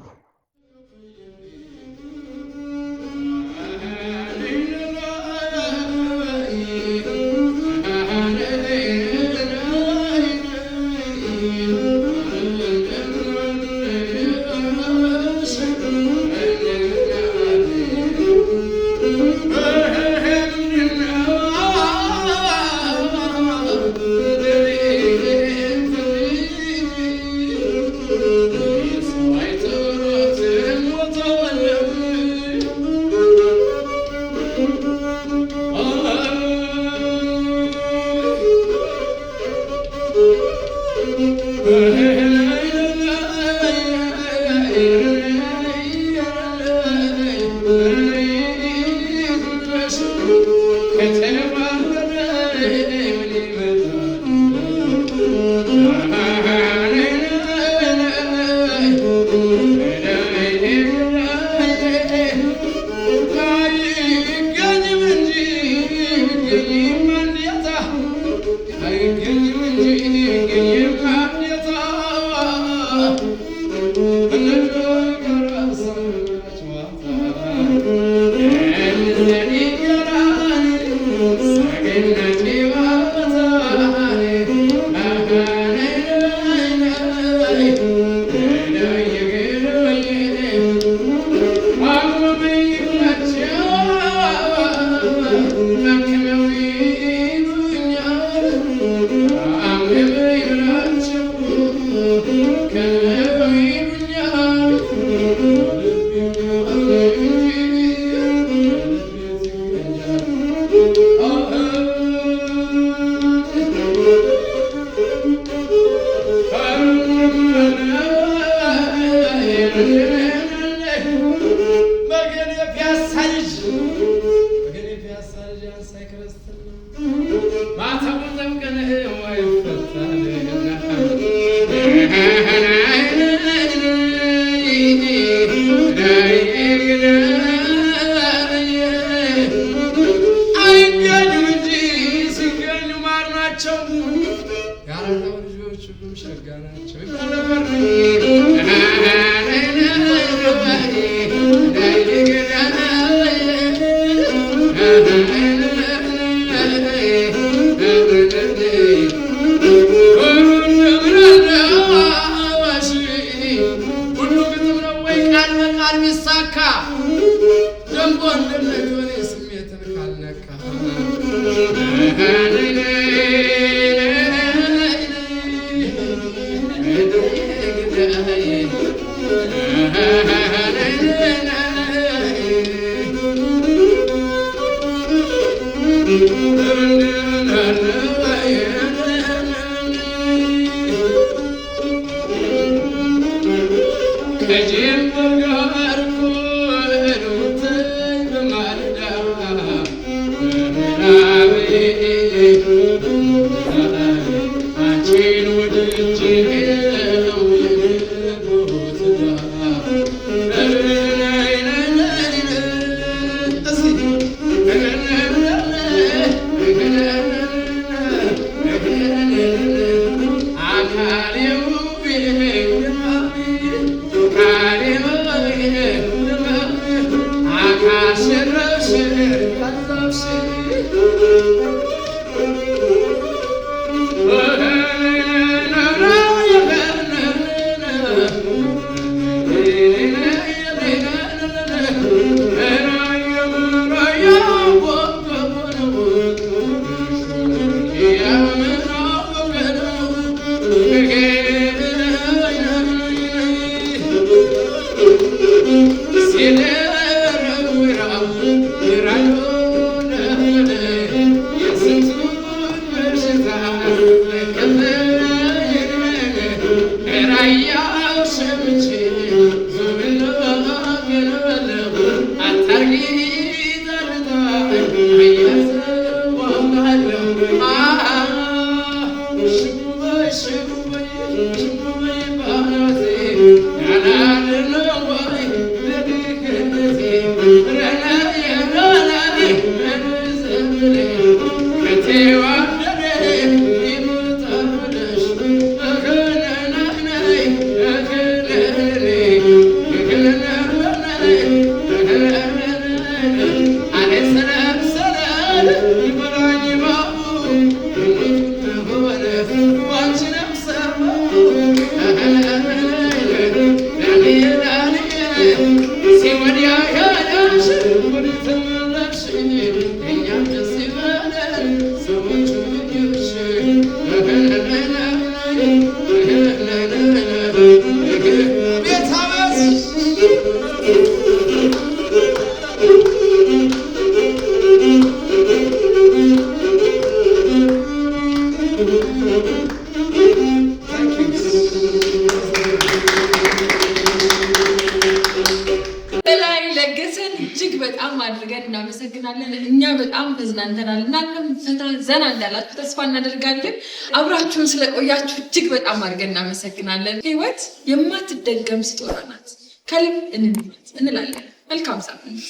እኛ በጣም ተዝናንተናል። እናንተም ፈታ ዘና እንዳላችሁ ተስፋ እናደርጋለን። አብራችሁን ስለቆያችሁ እጅግ በጣም አድርገን እናመሰግናለን። ህይወት የማትደገም ስጦታ ናት። ከልብ እንላለን። መልካም ሳምንት።